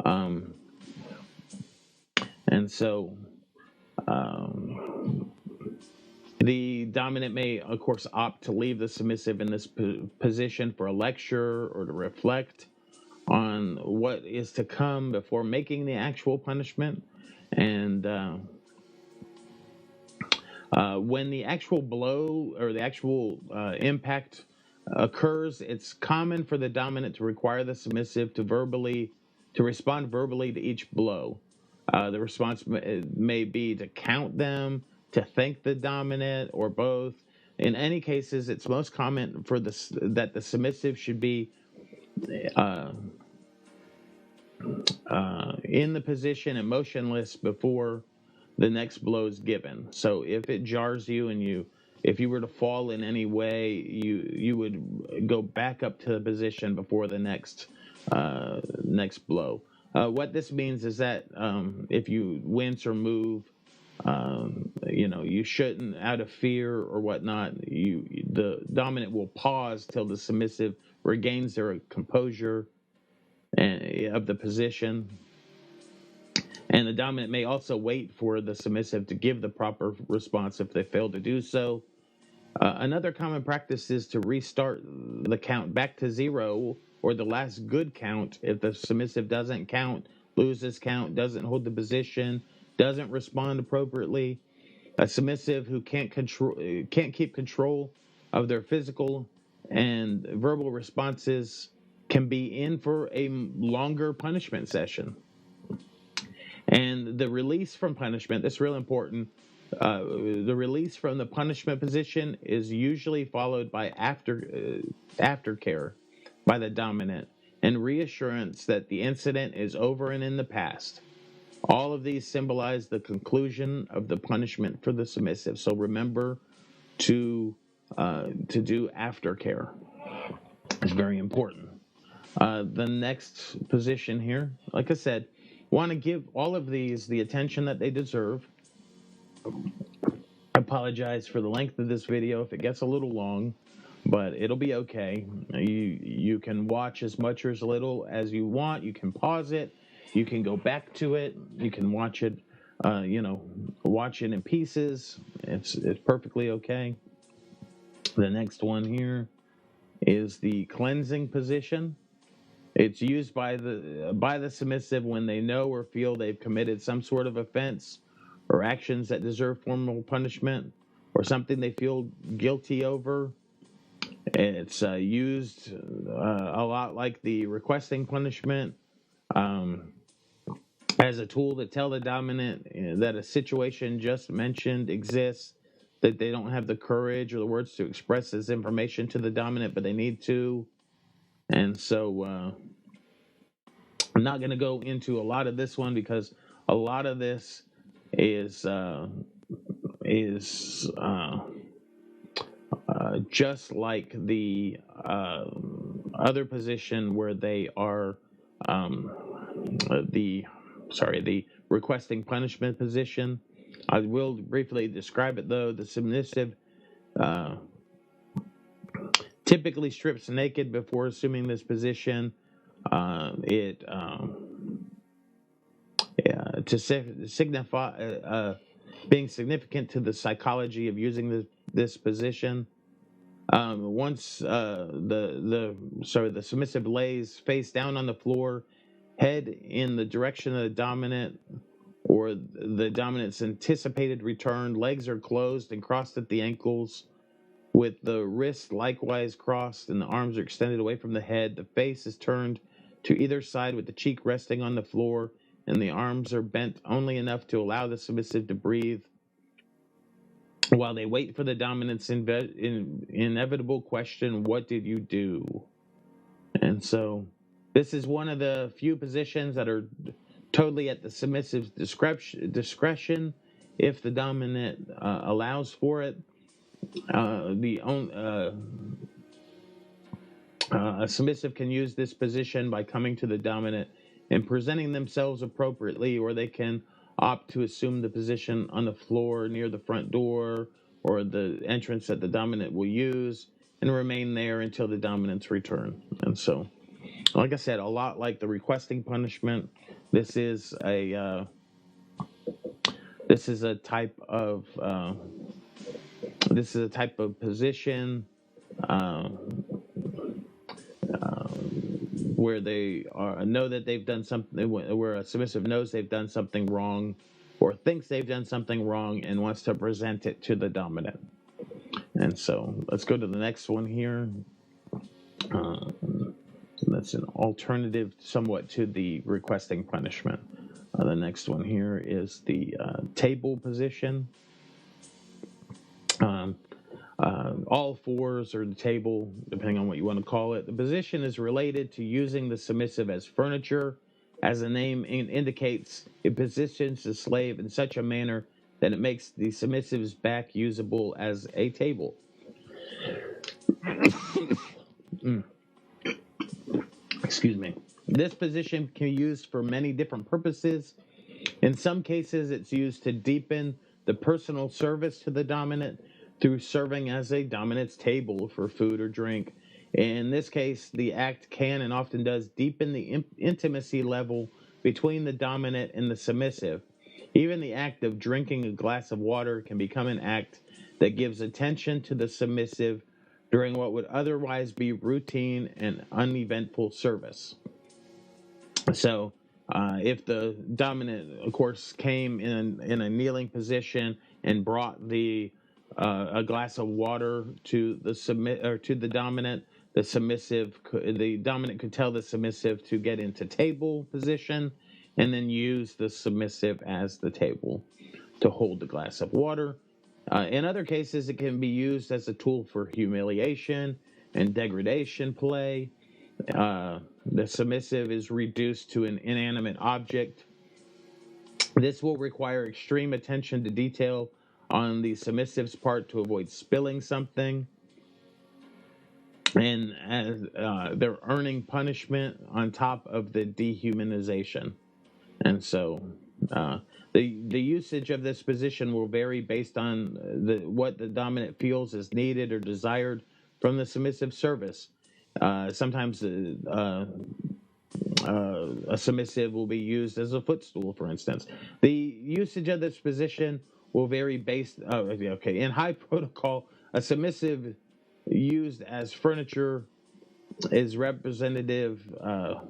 Um, and so the dominant may, of course, opt to leave the submissive in this position for a lecture or to reflect on what is to come before making the actual punishment. And when the actual blow or the actual impact occurs, it's common for the dominant to require the submissive to respond verbally to each blow. The response may be to count them, to thank the dominant, or both. In any cases, it's most common for that the submissive should be uh, in the position and motionless before the next blow is given. So if it jars you and if you were to fall in any way, you would go back up to the position before the next blow. What this means is that if you wince or move, you shouldn't, out of fear or whatnot. The dominant will pause till the submissive regains their composure of the position. And the dominant may also wait for the submissive to give the proper response if they fail to do so. Another common practice is to restart the count back to 0 or the last good count if the submissive doesn't count, loses count, doesn't hold the position, doesn't respond appropriately. A submissive who can't keep control of their physical and verbal responses can be in for a longer punishment session. And the release from punishment, that's real important. The release from the punishment position is usually followed by aftercare by the dominant and reassurance that the incident is over and in the past. All of these symbolize the conclusion of the punishment for the submissive. So remember to do aftercare. It's very important. The next position here, like I said, want to give all of these the attention that they deserve. I apologize for the length of this video if it gets a little long, but it'll be okay. You can watch as much or as little as you want. You can pause it. You can go back to it. You can watch it, watch it in pieces. It's perfectly okay. The next one here is the cleansing position. It's used by the submissive when they know or feel they've committed some sort of offense or actions that deserve formal punishment or something they feel guilty over. It's used a lot like the requesting punishment as a tool to tell the dominant that a situation just mentioned exists, that they don't have the courage or the words to express this information to the dominant, but they need to. And so I'm not going to go into a lot of this one because a lot of this is just like the other position where they are the requesting punishment position. I will briefly describe it though. The submissive typically strips naked before assuming this position. To signify being significant to the psychology of using this position. Once the submissive lays face down on the floor, head in the direction of the dominant or the dominant's anticipated return, legs are closed and crossed at the ankles, with the wrists likewise crossed and the arms are extended away from the head. The face is turned to either side with the cheek resting on the floor, and the arms are bent only enough to allow the submissive to breathe. while they wait for the dominant's inevitable question, what did you do? And so this is one of the few positions that are totally at the submissive's discretion if the dominant allows for it. A submissive can use this position by coming to the dominant and presenting themselves appropriately, or they can opt to assume the position on the floor near the front door or the entrance that the dominant will use and remain there until the dominant's return. And so, like I said, a lot like the requesting punishment, this is a type of position uh, where they know that they've done something, where a submissive knows they've done something wrong or thinks they've done something wrong and wants to present it to the dominant. And so let's go to the next one here. That's an alternative somewhat to the requesting punishment. The next one here is the table position. All fours or the table, depending on what you want to call it. The position is related to using the submissive as furniture. As the name indicates, it positions the slave in such a manner that it makes the submissive's back usable as a table. Excuse me. This position can be used for many different purposes. In some cases, it's used to deepen the personal service to the dominant through serving as a dominant's table for food or drink. In this case, the act can and often does deepen the intimacy level between the dominant and the submissive. Even the act of drinking a glass of water can become an act that gives attention to the submissive during what would otherwise be routine and uneventful service. So, if the dominant, of course, came in a kneeling position and brought a glass of water to the dominant, the dominant could tell the submissive to get into table position, and then use the submissive as the table to hold the glass of water. In other cases, it can be used as a tool for humiliation and degradation play. The submissive is reduced to an inanimate object. This will require extreme attention to detail on the submissive's part to avoid spilling something. And they're earning punishment on top of the dehumanization. And so the usage of this position will vary based on what the dominant feels is needed or desired from the submissive service. Sometimes a submissive will be used as a footstool, for instance. The usage of this position will vary based. In high protocol, a submissive used as furniture is representative of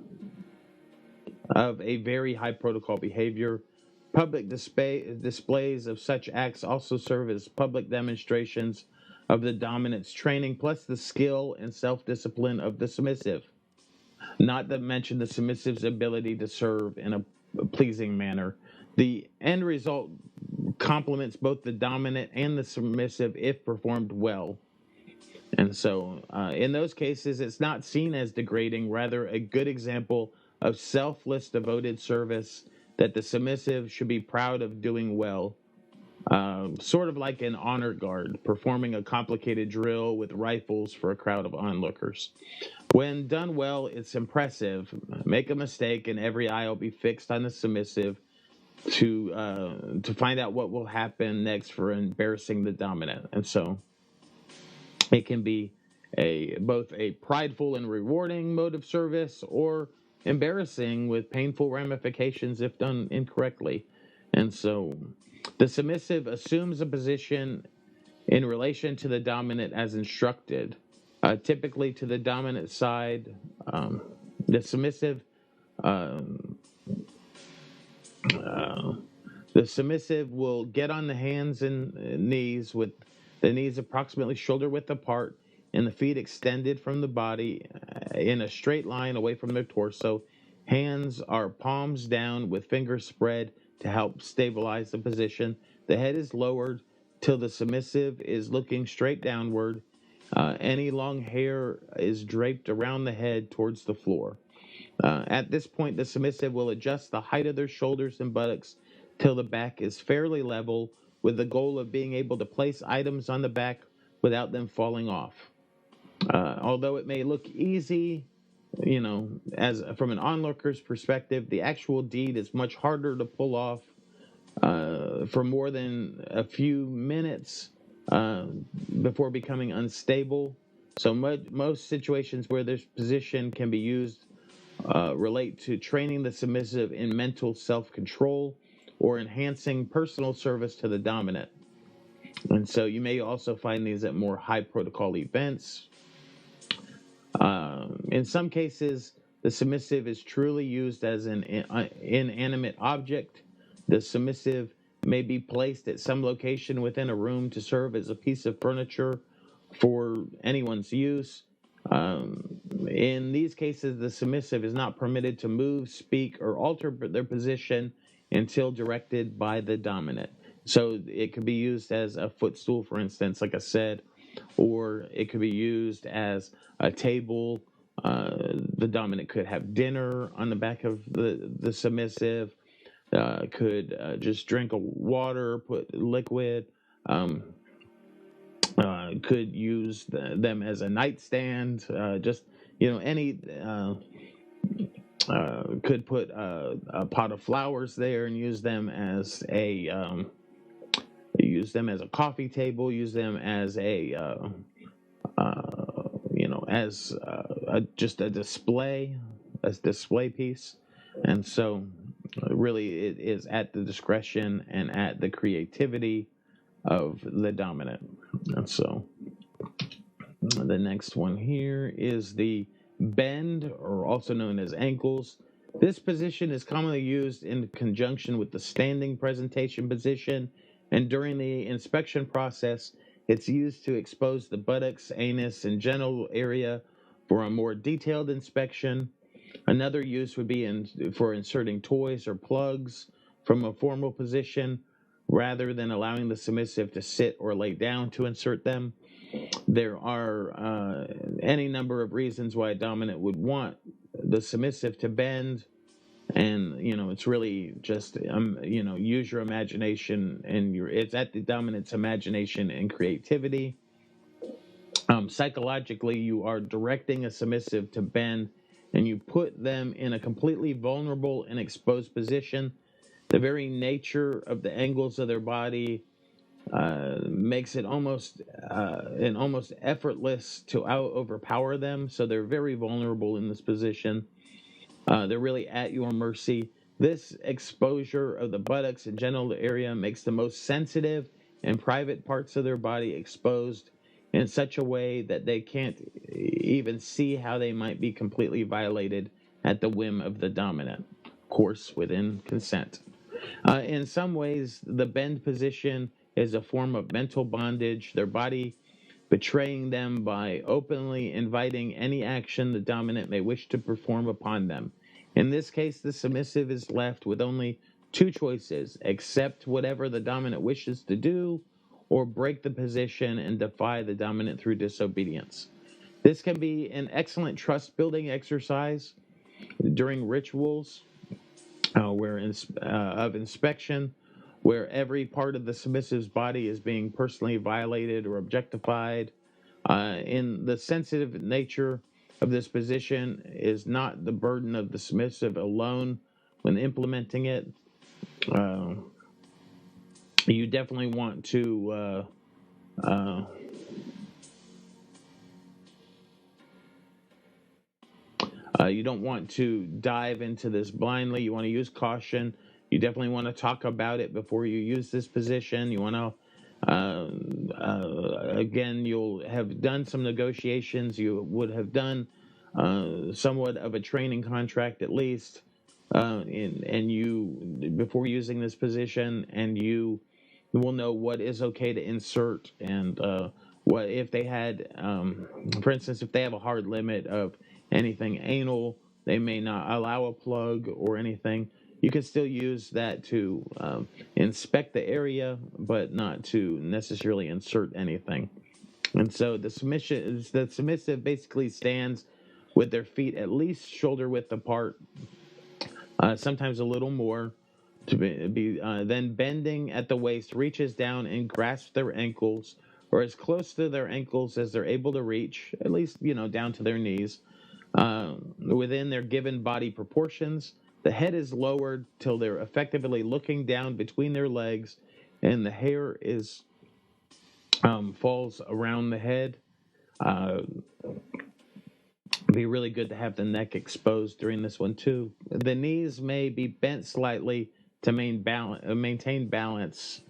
a very high protocol behavior. Public displays of such acts also serve as public demonstrations of the dominant's training, plus the skill and self-discipline of the submissive. Not to mention the submissive's ability to serve in a pleasing manner. The end result complements both the dominant and the submissive if performed well. And so in those cases, it's not seen as degrading, rather a good example of selfless, devoted service that the submissive should be proud of doing well. Sort of like an honor guard performing a complicated drill with rifles for a crowd of onlookers. When done well, it's impressive. Make a mistake, and every eye will be fixed on the submissive to find out what will happen next for embarrassing the dominant. And so it can be both a prideful and rewarding mode of service, or embarrassing with painful ramifications if done incorrectly. And so the submissive assumes a position in relation to the dominant as instructed. Typically to the dominant side, the submissive will get on the hands and knees with the knees approximately shoulder width apart and the feet extended from the body in a straight line away from their torso. Hands are palms down with fingers spread to help stabilize the position. The head is lowered till the submissive is looking straight downward. Any long hair is draped around the head towards the floor. At this point, the submissive will adjust the height of their shoulders and buttocks till the back is fairly level, with the goal of being able to place items on the back without them falling off. Although it may look easy, as from an onlooker's perspective, the actual deed is much harder to pull off for more than a few minutes before becoming unstable. So most situations where this position can be used relate to training the submissive in mental self-control or enhancing personal service to the dominant. And so you may also find these at more high protocol events. In some cases, the submissive is truly used as an inanimate object. The submissive may be placed at some location within a room to serve as a piece of furniture for anyone's use. In these cases, the submissive is not permitted to move, speak, or alter their position until directed by the dominant. So it could be used as a footstool, for instance, like I said, or it could be used as a table. The dominant could have dinner on the back of the submissive, could just drink a water, put liquid, could use them as a nightstand, any could put a pot of flowers there and use them as a coffee table, use them as just a display piece. And so really it is at the discretion and at the creativity of the dominant. And so the next one here is the bend, or also known as ankles. This position is commonly used in conjunction with the standing presentation position, and during the inspection process, it's used to expose the buttocks, anus, and genital area for a more detailed inspection. Another use would be for inserting toys or plugs from a formal position, rather than allowing the submissive to sit or lay down to insert them. There are any number of reasons why a dominant would want the submissive to bend, and it's really just use your imagination, and it's at the dominant's imagination and creativity. Psychologically, you are directing a submissive to bend, and you put them in a completely vulnerable and exposed position. The very nature of the angles of their body makes it almost effortless to overpower them. So they're very vulnerable in this position. They're really at your mercy. This exposure of the buttocks and genital area makes the most sensitive and private parts of their body exposed in such a way that they can't even see how they might be completely violated at the whim of the dominant, of course, within consent. In some ways, the bend position is a form of mental bondage, their body betraying them by openly inviting any action the dominant may wish to perform upon them. In this case, the submissive is left with only two choices: accept whatever the dominant wishes to do, or break the position and defy the dominant through disobedience. This can be an excellent trust building exercise during rituals of inspection, where every part of the submissive's body is being personally violated or objectified. In the sensitive nature of this position is not the burden of the submissive alone when implementing it. You definitely want to you don't want to dive into this blindly. You want to use caution. You definitely want to talk about it before you use this position. You want to, again, you'll have done some negotiations. You would have done somewhat of a training contract at least, and you before using this position, and you will know what is okay to insert, and what if they had, for instance, if they have a hard limit of anything anal, they may not allow a plug or anything. you can still use that to inspect the area, but not to necessarily insert anything. And so the submissive basically stands with their feet at least shoulder width apart, sometimes a little more. Then bending at the waist, reaches down and grasps their ankles, or as close to their ankles as they're able to reach, at least down to their knees, within their given body proportions. The head is lowered till they're effectively looking down between their legs, and the hair is falls around the head. Uh, be really good to have the neck exposed during this one too. The knees may be bent slightly to maintain balance,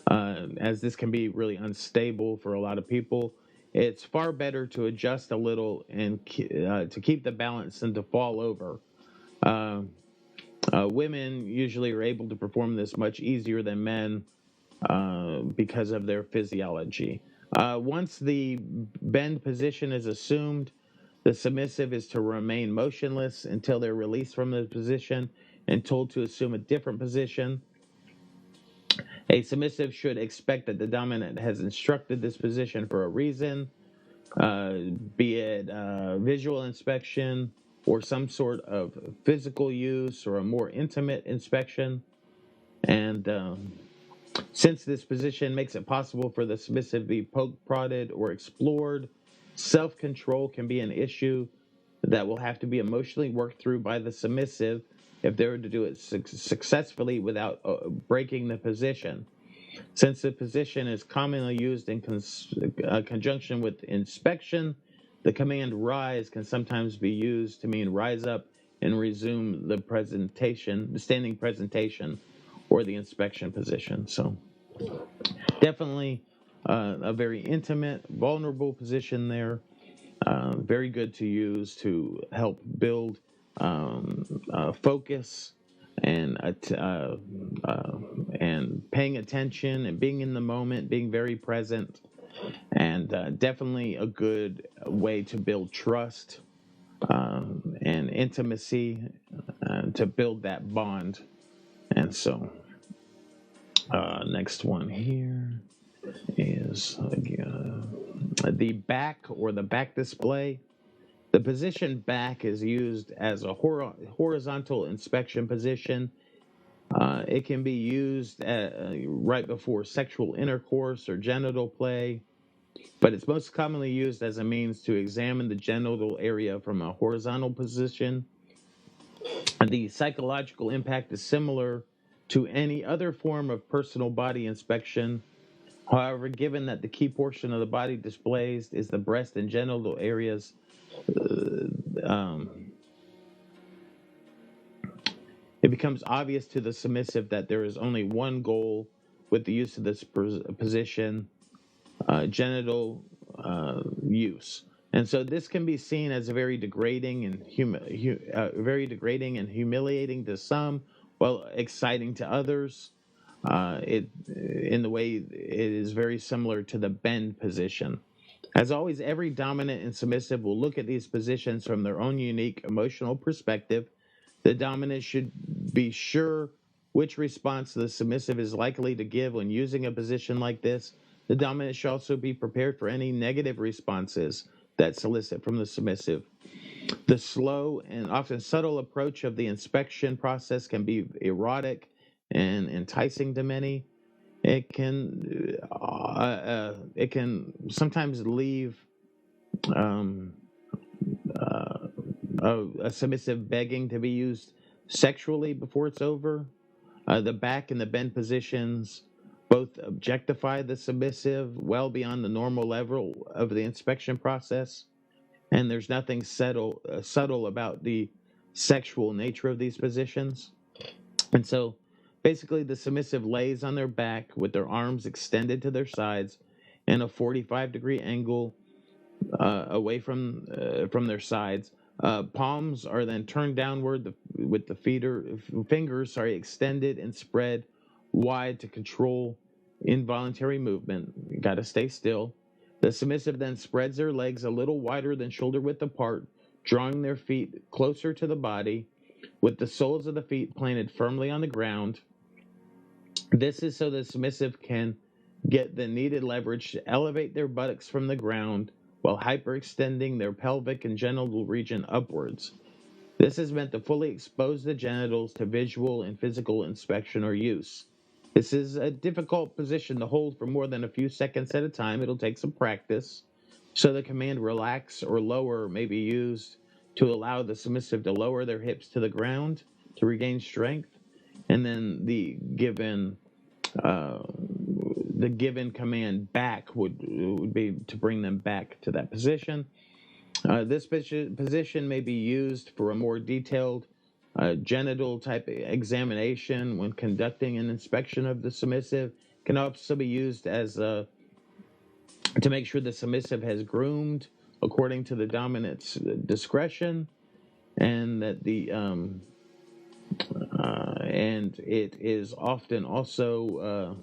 as this can be really unstable for a lot of people. It's far better to adjust a little and to keep the balance than to fall over. Uh, Women usually are able to perform this much easier than men because of their physiology. Once the bend position is assumed, the submissive is to remain motionless until they're released from the position and told to assume a different position. A submissive should expect that the dominant has instructed this position for a reason, uh, be it visual inspection or some sort of physical use or a more intimate inspection. And since this position makes it possible for the submissive to be poked, prodded, or explored, self control can be an issue that will have to be emotionally worked through by the submissive if they were to do it successfully without breaking the position. Since the position is commonly used in conjunction with inspection, the command rise can sometimes be used to mean rise up and resume the standing presentation, or the inspection position. So definitely a very intimate, vulnerable position there. Very good to use to help build focus and paying attention and being in the moment, being very present, and definitely a good way to build trust and intimacy, to build that bond. And so, next one here is the back, or the back display. The position back is used as a horizontal inspection position. It can be used right before sexual intercourse or genital play, but it's most commonly used as a means to examine the genital area from a horizontal position. And the psychological impact is similar to any other form of personal body inspection. However, given that the key portion of the body displayed is the breast and genital areas, um, it becomes obvious to the submissive that there is only one goal with the use of this position: genital use. And so this can be seen as very degrading and humiliating to some, while exciting to others. It in the way it is very similar to the bend position. As always, every dominant and submissive will look at these positions from their own unique emotional perspective. The dominant should be sure which response the submissive is likely to give when using a position like this. The dominant should also be prepared for any negative responses that solicit from the submissive. The slow and often subtle approach of the inspection process can be erotic and enticing to many. It can sometimes leave um, a submissive begging to be used sexually before it's over. The back and the bend positions both objectify the submissive well beyond the normal level of the inspection process, and there's nothing subtle about the sexual nature of these positions. And so basically, the submissive lays on their back with their arms extended to their sides in a 45-degree angle away from their sides. Palms are then turned downward with the fingers extended and spread wide to control involuntary movement. You got to stay still. The submissive then spreads their legs a little wider than shoulder width apart, drawing their feet closer to the body. with the soles of the feet planted firmly on the ground. This is so the submissive can get the needed leverage to elevate their buttocks from the ground while hyperextending their pelvic and genital region upwards. This is meant to fully expose the genitals to visual and physical inspection or use. This is a difficult position to hold for more than a few seconds at a time. It'll take some practice. So the command relax or lower may be used to allow the submissive to lower their hips to the ground to regain strength. And then uh, the given command back would be to bring them back to that position. This position may be used for a more detailed genital type examination when conducting an inspection of the submissive. Can also be used as to make sure the submissive has groomed according to the dominant's discretion, and that and it is often also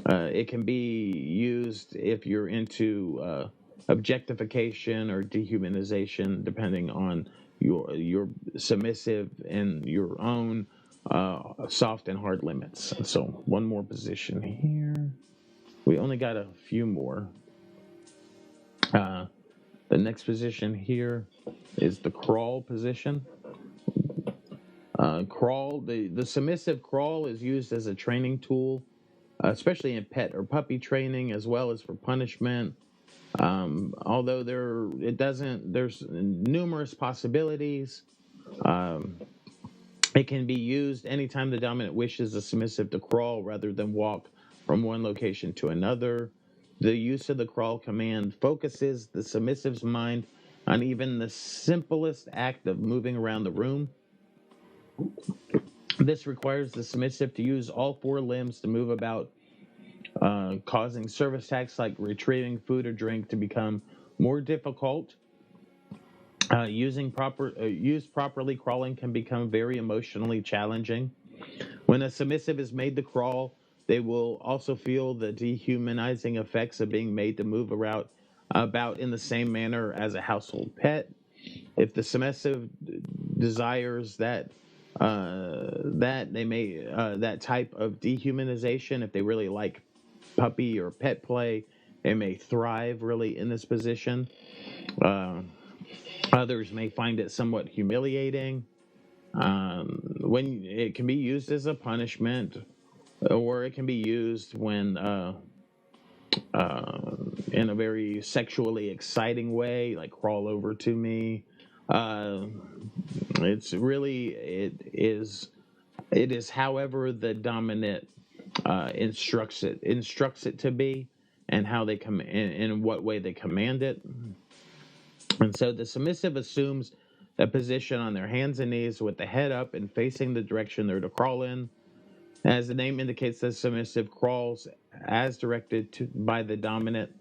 it can be used if you're into objectification or dehumanization, depending on your submissive and your own soft and hard limits. So one more position here. We only got a few more. The next position here is the crawl position. Crawl, the submissive crawl is used as a training tool, especially in pet or puppy training, as well as for punishment. Although there's numerous possibilities. It can be used anytime the dominant wishes the submissive to crawl rather than walk from one location to another. The use of the crawl command focuses the submissive's mind on even the simplest act of moving around the room. This requires the submissive to use all four limbs to move about, causing service tasks like retrieving food or drink to become more difficult. Used properly, crawling can become very emotionally challenging. When a submissive is made to crawl, they will also feel the dehumanizing effects of being made to move about in the same manner as a household pet. If the submissive desires that type of dehumanization, if they really like puppy or pet play, they may thrive really in this position. Others may find it somewhat humiliating. When it can be used as a punishment, or it can be used when in a very sexually exciting way, like crawl over to me. Uh, it is however the dominant instructs it to be, and how they come in what way they command it. And so the submissive assumes a position on their hands and knees with the head up and facing the direction they're to crawl in. As the name indicates, the submissive crawls as directed by the dominant.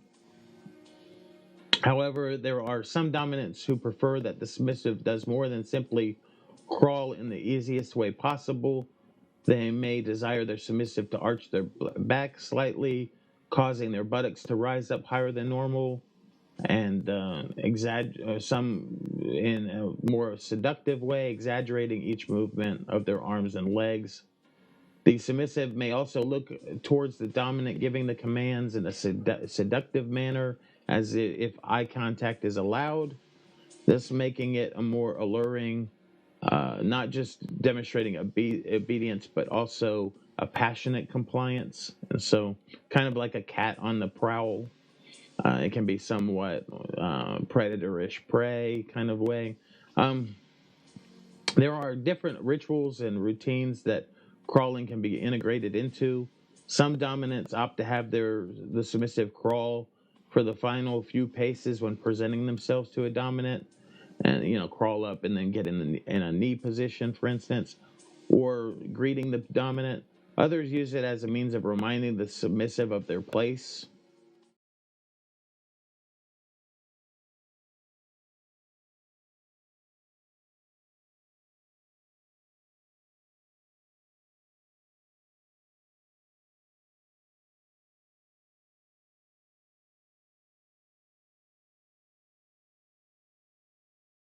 However, there are some dominants who prefer that the submissive does more than simply crawl in the easiest way possible. They may desire their submissive to arch their back slightly, causing their buttocks to rise up higher than normal, and some in a more seductive way, exaggerating each movement of their arms and legs. The submissive may also look towards the dominant, giving the commands in a seductive manner, as if eye contact is allowed, thus making it a more alluring, not just demonstrating obedience, but also a passionate compliance. And so, kind of like a cat on the prowl. It can be somewhat predatorish prey kind of way. There are different rituals and routines that crawling can be integrated into. Some dominants opt to have the submissive crawl for the final few paces when presenting themselves to a dominant, and crawl up and then get in a knee position, for instance, or greeting the dominant. Others use it as a means of reminding the submissive of their place